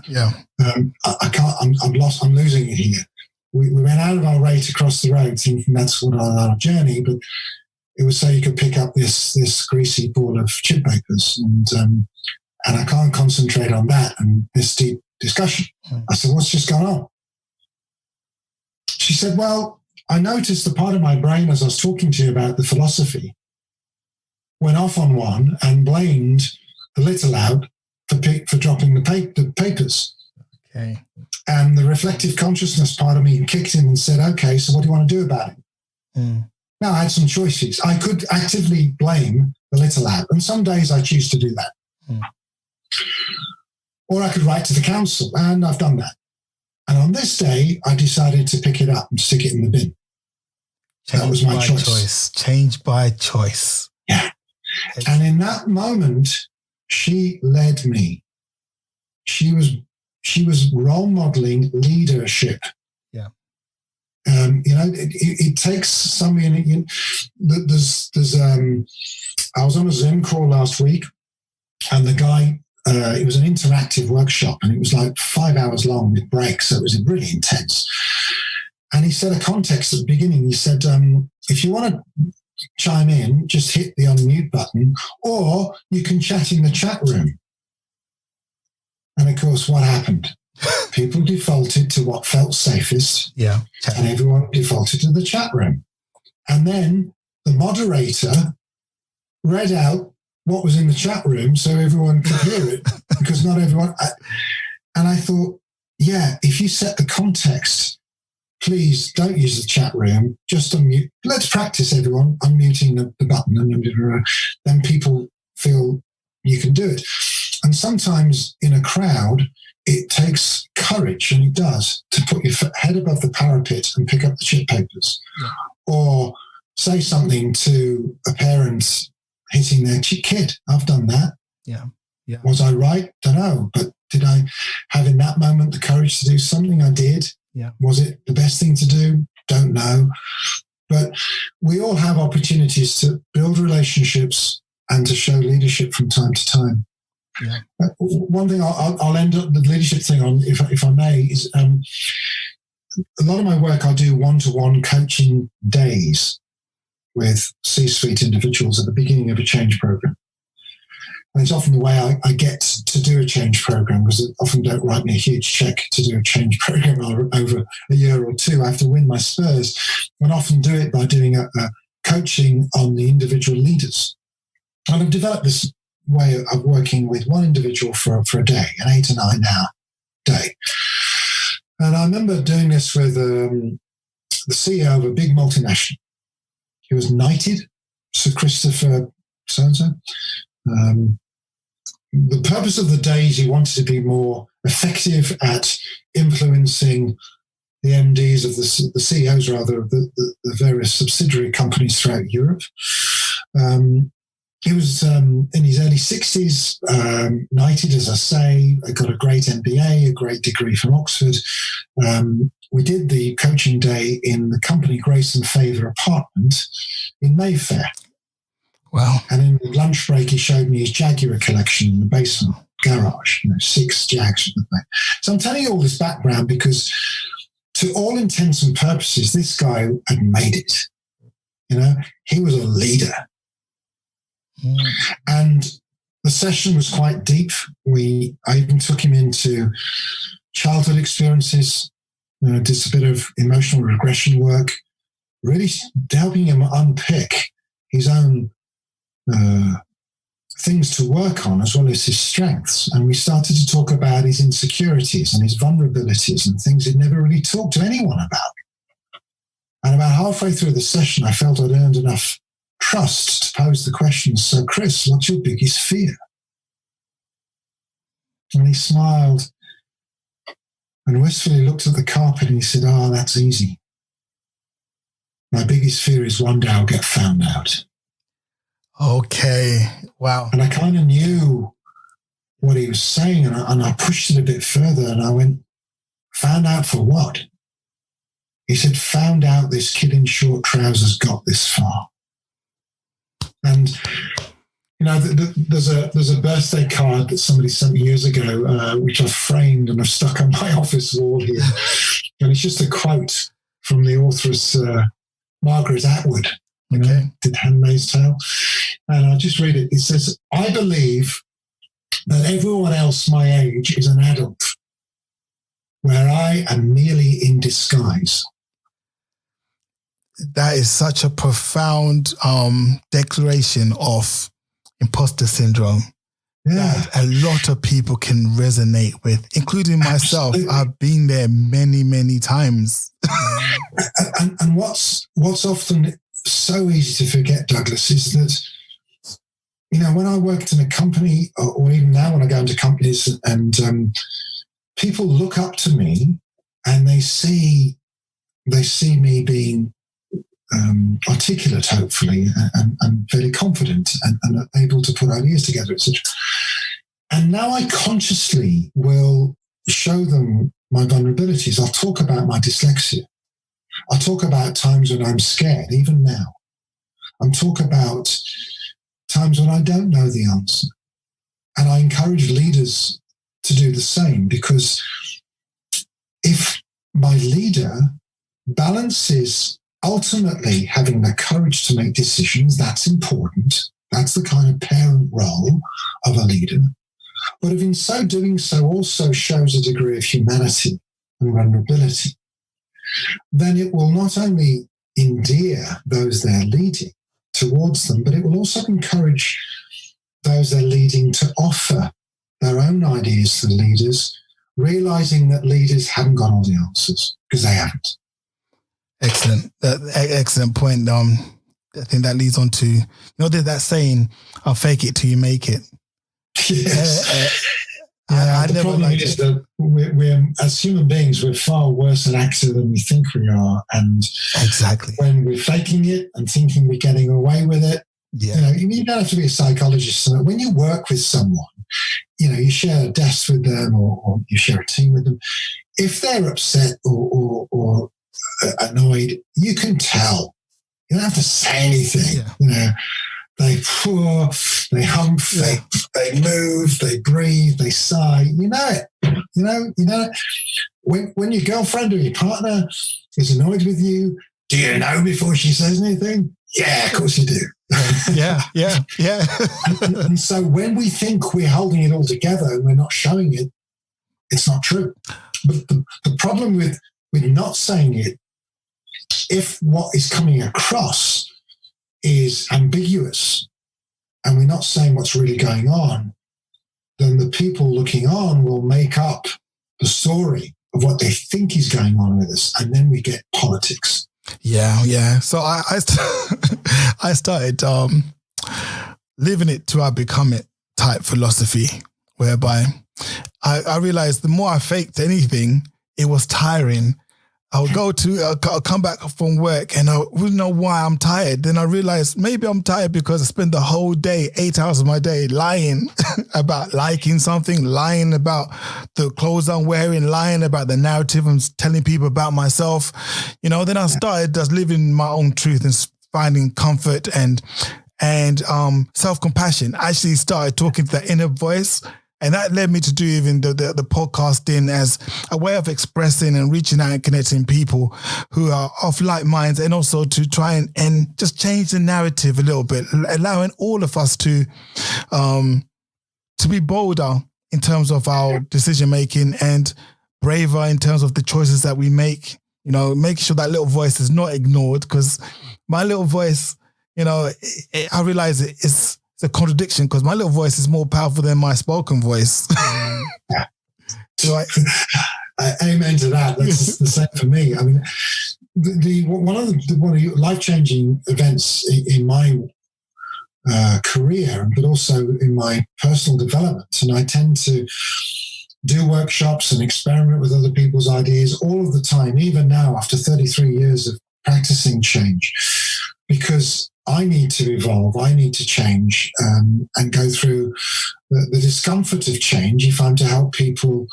Yeah. I can't, I'm lost, I'm losing it here. We went out of our way to cross the road thinking that's what our journey, but it was so you could pick up this greasy ball of chip papers, and I can't concentrate on that and this deep discussion. I said, what's just gone on? She said, well, I noticed the part of my brain as I was talking to you about the philosophy went off on one and blamed the little out for dropping the papers. Okay. And the reflective consciousness part of me kicked in and said, okay, so what do you want to do about it? Now I had some choices. I could actively blame the little out, and some days I choose to do that. Or I could write to the council, and I've done that. And on this day, I decided to pick it up and stick it in the bin. That was my choice. Change by choice. Yeah. And in that moment, she led me. She was role modeling leadership. Yeah. It takes something. I was on a Zoom call last week, and the guy, it was an interactive workshop, and it was like 5 hours long with breaks. So it was really intense. And he said a context at the beginning. He said, if you want to chime in, just hit the unmute button, or you can chat in the chat room. And of course, what happened? People defaulted to what felt safest, and everyone defaulted to the chat room. And then the moderator read out what was in the chat room so everyone could hear it, because not everyone. And I thought, if you set the context, please don't use the chat room, just unmute. Let's practice, everyone, unmuting the button, and then people feel you can do it. And sometimes in a crowd, it takes courage, and it does, to put your head above the parapet and pick up the chip papers, or say something to a parent hitting their kid. I've done that. Yeah. Was I right? Don't know. But did I have in that moment the courage to do something? I did. Yeah. Was it the best thing to do? Don't know. But we all have opportunities to build relationships and to show leadership from time to time. Yeah. One thing I'll end up the leadership thing on, if I may, is a lot of my work I do one-to-one coaching days with C-suite individuals at the beginning of a change program. And it's often the way I get to do a change program, because they often don't write me a huge check to do a change program over a year or two. I have to win my spurs, and often do it by doing a coaching on the individual leaders. And I've developed this way of working with one individual for a day, an 8 to 9 hour day. And I remember doing this with the CEO of a big multinational. He was knighted, Sir Christopher so-and-so. The purpose of the day is he wanted to be more effective at influencing the MDs of the CEOs, rather, of the various subsidiary companies throughout Europe. He was in his early 60s, knighted, as I say, got a great MBA, a great degree from Oxford. We did the coaching day in the company Grace and Favour apartment in Mayfair. Wow. And in the lunch break, he showed me his Jaguar collection in the basement garage, 6 Jags. So I'm telling you all this background because, to all intents and purposes, this guy had made it. He was a leader. And The session was quite deep. I even took him into childhood experiences, did a bit of emotional regression work, really helping him unpick his own things to work on as well as his strengths. And we started to talk about his insecurities and his vulnerabilities and things he'd never really talked to anyone about. And about halfway through the session, I felt I'd earned enough trust to pose the question, so Chris, what's your biggest fear? And he smiled and wistfully looked at the carpet and he said, that's easy. My biggest fear is one day I'll get found out. Okay. Wow. And I kind of knew what he was saying, and I pushed it a bit further, and I went, found out for what? He said, found out this kid in short trousers got this far. And, there's a birthday card that somebody sent me years ago, which I've framed and I've stuck on my office wall here. And it's just a quote from the authoress, Margaret Atwood, did Handmaid's Tale. And I'll just read it. It says, I believe that everyone else my age is an adult, where I am merely in disguise. That is such a profound declaration of imposter syndrome that a lot of people can resonate with, including myself. Absolutely. I've been there many, many times. and what's often so easy to forget, Douglas, is that, when I worked in a company, or even now when I go into companies, and people look up to me and they see me being articulate, hopefully, and very confident and able to put ideas together, etc. And now I consciously will show them my vulnerabilities. I'll talk about my dyslexia. I'll talk about times when I'm scared, even now. I'll talk about times when I don't know the answer. And I encourage leaders to do the same, because if my leader balances ultimately having the courage to make decisions, that's important. That's the kind of parent role of a leader. But if in so doing so also shows a degree of humanity and vulnerability, then it will not only endear those they're leading towards them, but it will also encourage those they're leading to offer their own ideas to the leaders, realizing that leaders haven't got all the answers, because they haven't. Excellent. Excellent point. I think that leads on to, that saying, I'll fake it till you make it. Yes. The problem is that we're, as human beings, we're far worse an actor than we think we are. And exactly, when we're faking it and thinking we're getting away with it, you don't have to be a psychologist. When you work with someone, you share a desk with them or you share a team with them. If they're upset or annoyed, you can tell. You don't have to say anything. Yeah. They pour, they humph, they move, they breathe, they sigh. You know it. You know. When your girlfriend or your partner is annoyed with you, do you know before she says anything? Yeah, of course you do. Yeah. and so when we think we're holding it all together and we're not showing it, it's not true. But the problem with not saying it, if what is coming across is ambiguous and we're not saying what's really going on, then the people looking on will make up the story of what they think is going on with us, and then we get politics. Yeah. So I started living it till I become it type philosophy, whereby I realized the more I faked anything, it was tiring. I'll come back from work and I wouldn't know why I'm tired. Then I realized maybe I'm tired because I spent the whole day, 8 hours of my day, lying about liking something, lying about the clothes I'm wearing, lying about the narrative I'm telling people about myself. Then I started just living my own truth and finding comfort and self-compassion. I actually started talking to that inner voice. And that led me to do even the podcasting as a way of expressing and reaching out and connecting people who are of like minds, and also to try and just change the narrative a little bit, allowing all of us to to be bolder in terms of our decision making and braver in terms of the choices that we make. You know, making sure that little voice is not ignored, because my little voice, you know, I realize it's a contradiction, because my little voice is more powerful than my spoken voice. So amen to that. That's the same for me. I mean, one of the life-changing events in my career, but also in my personal development, and I tend to do workshops and experiment with other people's ideas all of the time, even now after 33 years of practicing change, because I need to evolve, I need to change, and go through the discomfort of change if I'm to help people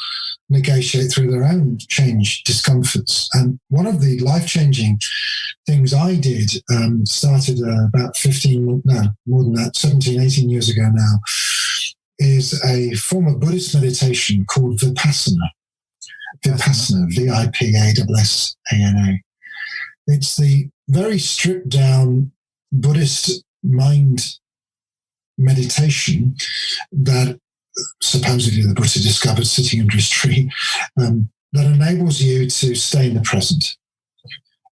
negotiate through their own change discomforts. And one of the life-changing things I did started about 17, 18 years ago now, is a form of Buddhist meditation called Vipassana. Vipassana, Vipassana. It's the very stripped down Buddhist mind meditation that supposedly the Buddha discovered sitting under his tree, that enables you to stay in the present.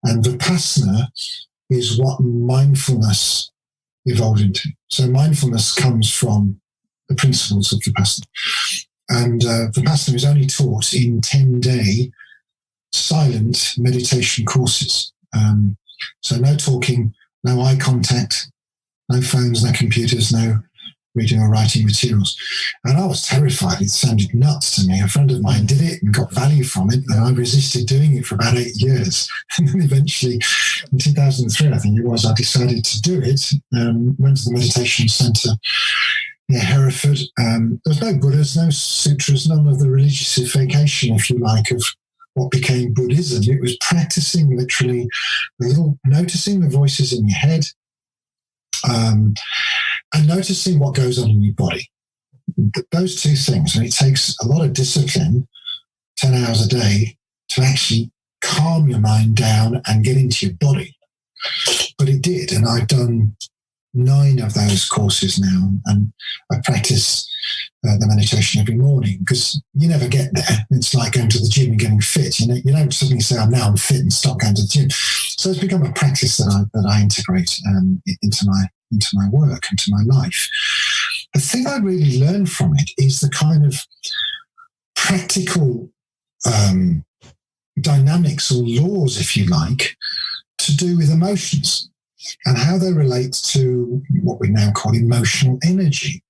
And Vipassana is what mindfulness evolved into. So mindfulness comes from the principles of Vipassana. And Vipassana is only taught in 10-day silent meditation courses. So no talking, no eye contact, no phones, no computers, no reading or writing materials. And I was terrified. It sounded nuts to me. A friend of mine did it and got value from it, and I resisted doing it for about 8 years. And then eventually, in 2003, I think it was, I decided to do it. Went to the meditation centre near Hereford. There was no Buddhas, no sutras, none of the religiousification, if you like, of what became Buddhism. It was practicing literally noticing the voices in your head, and noticing what goes on in your body. Those two things. And it takes a lot of discipline, 10 hours a day, to actually calm your mind down and get into your body. But it did. And I've done 9 of those courses now. And I practice the meditation every morning, because you never get there. It's like going to the gym and getting fit. You know, you don't suddenly say, "I'm fit," and stop going to the gym. So it's become a practice that I integrate into my work, into my life. The thing I really learned from it is the kind of practical dynamics or laws, if you like, to do with emotions and how they relate to what we now call emotional energy.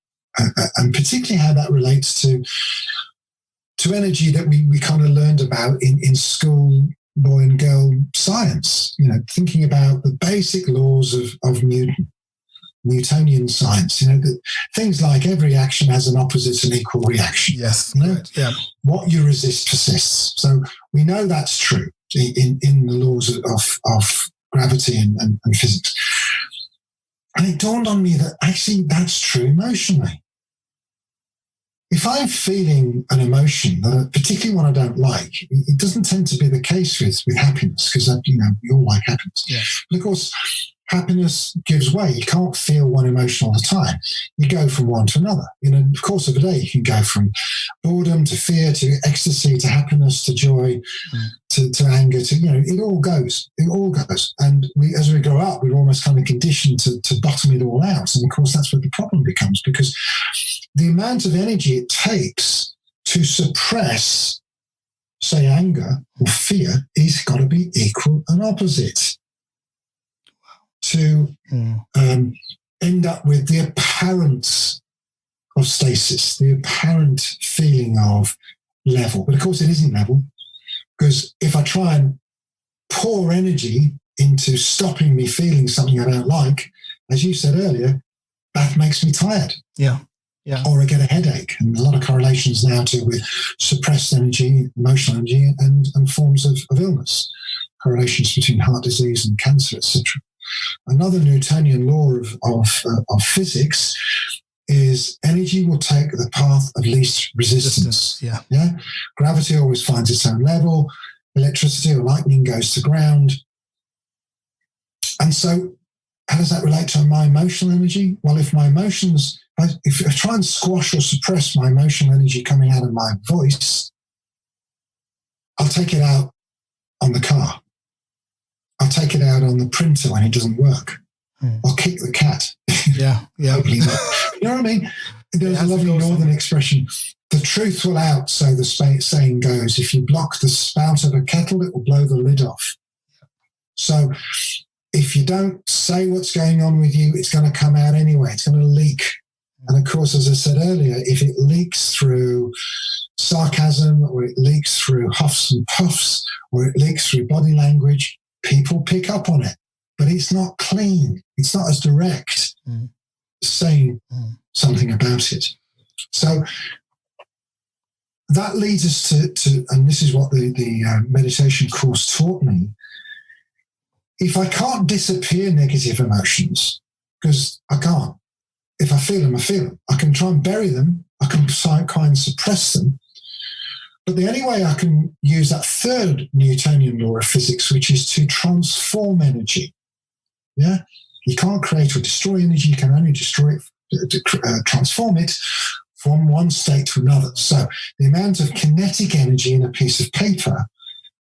And particularly how that relates to energy that we kind of learned about in school, boy and girl science. You know, thinking about the basic laws of Newtonian science. You know, that things like every action has an opposite and equal reaction. Yes, you know? Right. Yeah. What you resist persists. So we know that's true in the laws of gravity and physics. And it dawned on me that actually that's true emotionally. If I'm feeling an emotion, particularly one I don't like, it doesn't tend to be the case with happiness, because we all like happiness. Yeah. But of course, happiness gives way. You can't feel one emotion all the time. You go from one to another. In the course of a day, you can go from boredom to fear to ecstasy to happiness to joy to anger to, it all goes. It all goes. And as we grow up, we're almost kind of conditioned to bottom it all out. And of course, that's where the problem becomes, because the amount of energy it takes to suppress, say, anger or fear is got to be equal and opposite to end up with the apparent of stasis, the apparent feeling of level. But of course, it isn't level, because if I try and pour energy into stopping me feeling something I don't like, as you said earlier, that makes me tired. Yeah. Yeah. Or I get a headache. And a lot of correlations now with suppressed energy, emotional energy, and forms of illness. Correlations between heart disease and cancer, etc. Another Newtonian law of physics is energy will take the path of least resistance. Yeah. Gravity always finds its own level. Electricity or lightning goes to ground. And so how does that relate to my emotional energy? Well, if my emotions, if I try and squash or suppress my emotional energy coming out of my voice, I'll take it out on the car. I'll take it out on the printer when it doesn't work. I'll kick the cat. Yeah. Hopefully not. You know what I mean? There's a lovely northern expression. The truth will out, so the saying goes. If you block the spout of a kettle, it will blow the lid off. So if you don't say what's going on with you, it's going to come out anyway. It's going to leak. And of course, as I said earlier, if it leaks through sarcasm, or it leaks through huffs and puffs, or it leaks through body language, people pick up on it. But it's not clean. It's not as direct saying something about it. So that leads us to and this is what the meditation course taught me. If I can't disappear negative emotions, because I can't. If I feel them, I feel them. I can try and bury them. I can try and suppress them. But the only way I can use that third Newtonian law of physics, which is to transform energy. Yeah, you can't create or destroy energy. You can only destroy it, transform it from one state to another. So the amount of kinetic energy in a piece of paper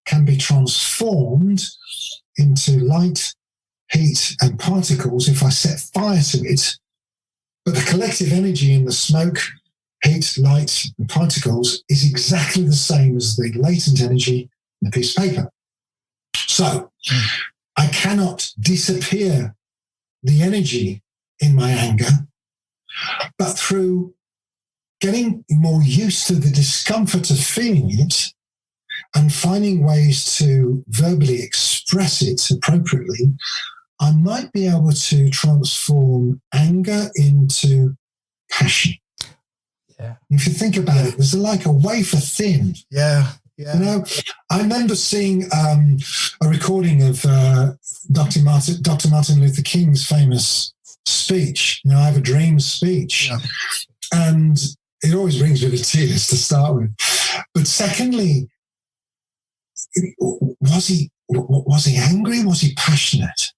can be transformed into light, heat, and particles if I set fire to it. But the collective energy in the smoke, heat, light, and particles is exactly the same as the latent energy in a piece of paper. So I cannot disappear the energy in my anger, but through getting more used to the discomfort of feeling it and finding ways to verbally express it appropriately, I might be able to transform anger into passion. Yeah. If you think about it, there's like a wafer thin. Yeah. Yeah. You know, I remember seeing a recording of Dr. Martin Luther King's famous speech, I Have a Dream speech. Yeah. And it always brings me to tears to start with. But secondly, was he angry? Was he passionate?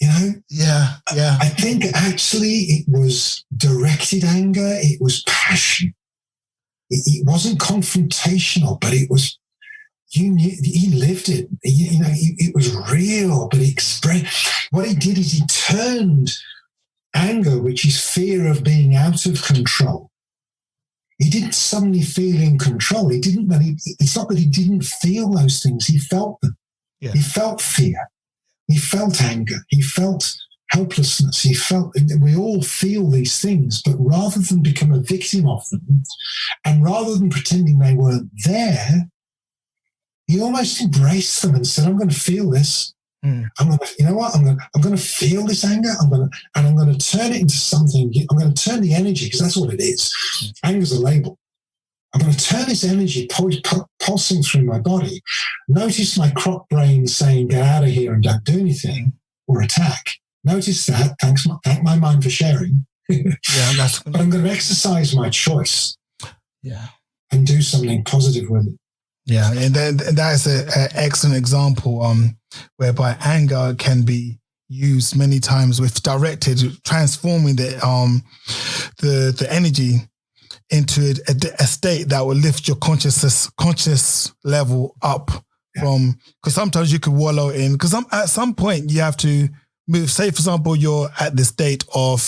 Yeah. I think actually it was directed anger. It was passion. It wasn't confrontational, but it was. He lived it. It was real, but he expressed. What he did is he turned anger, which is fear of being out of control. He didn't suddenly feel in control. It's not that he didn't feel those things. He felt them. Yeah. He felt fear. He felt anger. He felt helplessness. We all feel these things, but rather than become a victim of them, and rather than pretending they weren't there, he almost embraced them and said, "I'm going to feel this. I'm going to, you know what? I'm going to feel this anger. I'm going to turn it into something. I'm going to turn the energy, because that's what it is. Anger's a label. I'm going to turn this energy pulsing through my body. Notice my croc brain saying, get out of here and don't do anything or attack. Notice that. Thank my mind for sharing. But I'm going to exercise my choice. Yeah. And do something positive with it. Yeah, and that is an excellent example whereby anger can be used many times with directed, transforming the energy into a state that will lift your conscious level up from, because sometimes you could wallow in, because at some point you have to move. Say, for example, you're at the state of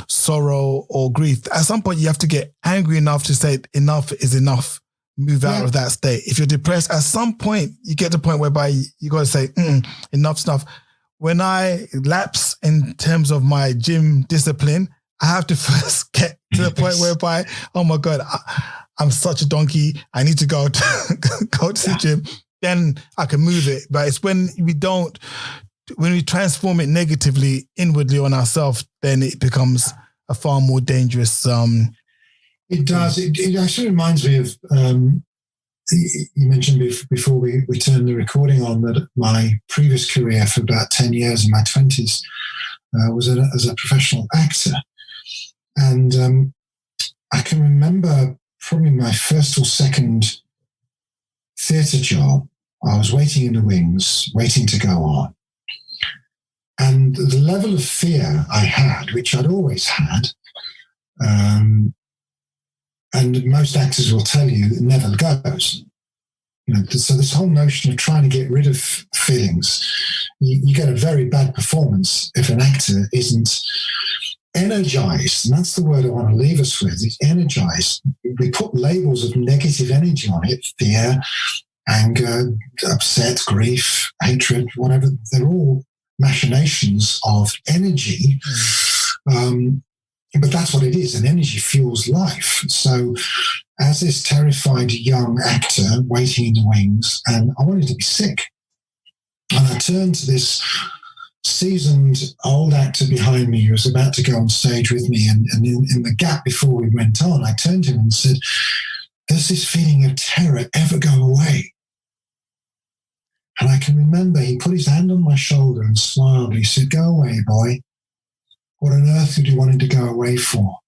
sorrow or grief. At some point you have to get angry enough to say enough is enough. Move out of that state. If you're depressed, at some point you get to the point whereby you got to say, enough stuff. When I lapse in terms of my gym discipline, I have to first get to the point whereby, oh my God, I'm such a donkey. I need to go to the gym. Then I can move it. But it's when we transform it negatively inwardly on ourselves, then it becomes a far more dangerous It does. It actually reminds me of, you mentioned before we turned the recording on that my previous career for about 10 years in my 20s was as a professional actor. And I can remember probably my first or second theatre job. I was waiting in the wings, waiting to go on. And the level of fear I had, which I'd always had, and most actors will tell you, it never goes. So this whole notion of trying to get rid of feelings, you get a very bad performance if an actor isn't energized. And that's the word I want to leave us with, is energized. We put labels of negative energy on it, fear, anger, upset, grief, hatred, whatever. They're all machinations of energy. But that's what it is. And energy fuels life. So as this terrified young actor waiting in the wings, and I wanted to be sick. And I turned to this seasoned old actor behind me who was about to go on stage with me. And in the gap before we went on, I turned to him and said, does this feeling of terror ever go away? And I can remember he put his hand on my shoulder and smiled. He said, go away, boy. What on earth did you want it to go away for?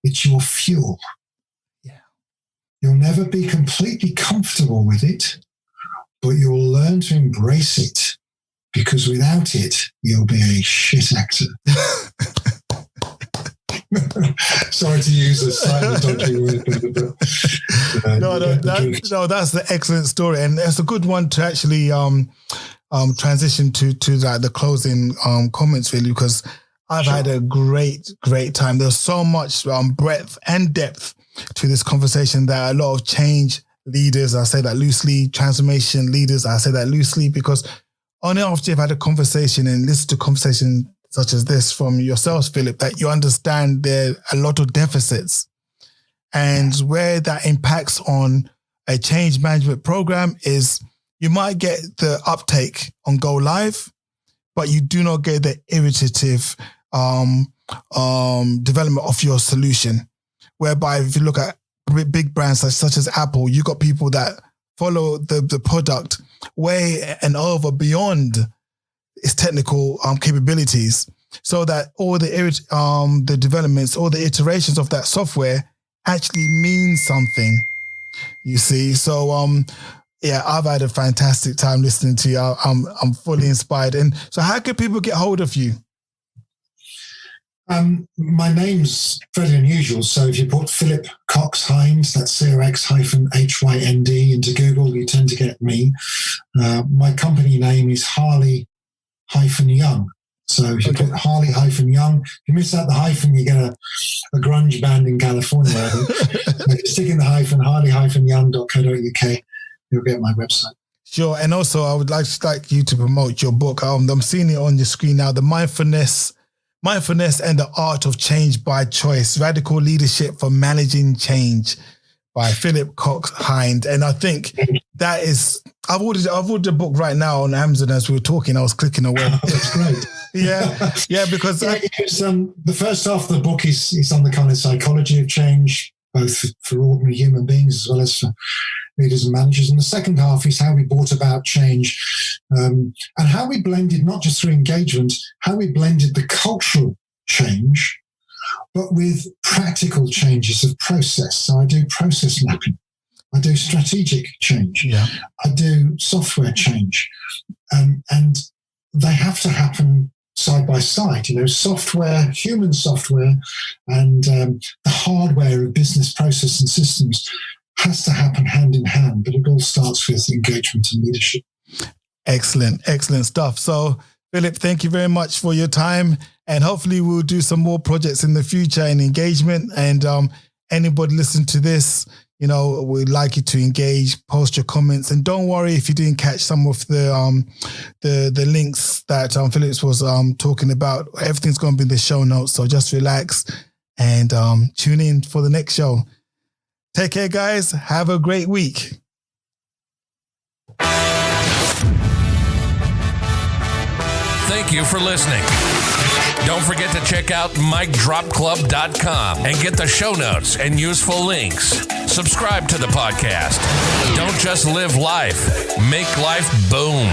It's your fuel. Yeah. You'll never be completely comfortable with it, but you'll learn to embrace it, because without it, you'll be a shit actor. Sorry to use a slightly dodgy word, but that's the excellent story, and it's a good one to actually transition to like the closing comments, really, because I've had a great time. There's so much breadth and depth to this conversation that a lot of change leaders, I say that loosely, transformation leaders, I say that loosely, because only after you've had a conversation and listened to conversation such as this from yourself, Philip, that you understand there are a lot of deficits, and where that impacts on a change management program is you might get the uptake on go live, but you do not get the iterative development of your solution. Whereby if you look at big brands such as Apple, you got people that follow the product way and over beyond its technical capabilities, so that all the developments, all the iterations of that software actually mean something. You see, so yeah, I've had a fantastic time listening to you. I'm fully inspired. And so, how can people get hold of you? My name's fairly unusual. So if you put Philip Cox-Hynd, that's Cox-Hynd into Google, you tend to get me. My company name is Harley-Young. So if you put Harley-Young, if you miss out the hyphen, you get a grunge band in California. So if you stick in the hyphen, harley-young.co.uk, you'll get my website. Sure. And also, I would like you to promote your book. I'm seeing it on your screen now, The Mindfulness and the Art of Change by Choice, Radical Leadership for Managing Change by Philip Cox-Hynd. And I think that is, I've ordered the book right now on Amazon as we were talking. I was clicking away. Oh, that's great. because the first half of the book is on the kind of psychology of change, both for ordinary human beings as well as for leaders and managers. And the second half is how we brought about change, and how we blended, not just through engagement, how we blended the cultural change, but with practical changes of process. So I do process mapping. I do strategic change. Yeah. I do software change. And they have to happen side by side, software, human software, and the hardware of business process and systems has to happen hand in hand, but it all starts with engagement and leadership. Excellent stuff. So, Philip, thank you very much for your time, and hopefully we'll do some more projects in the future in engagement. And anybody listen to this, we'd like you to engage, post your comments, and don't worry if you didn't catch some of the links that Philip was talking about. Everything's going to be in the show notes, so just relax and tune in for the next show. Take care, guys. Have a great week. Thank you for listening. Don't forget to check out micdropclub.com and get the show notes and useful links. Subscribe to the podcast. Don't just live life, make life boom.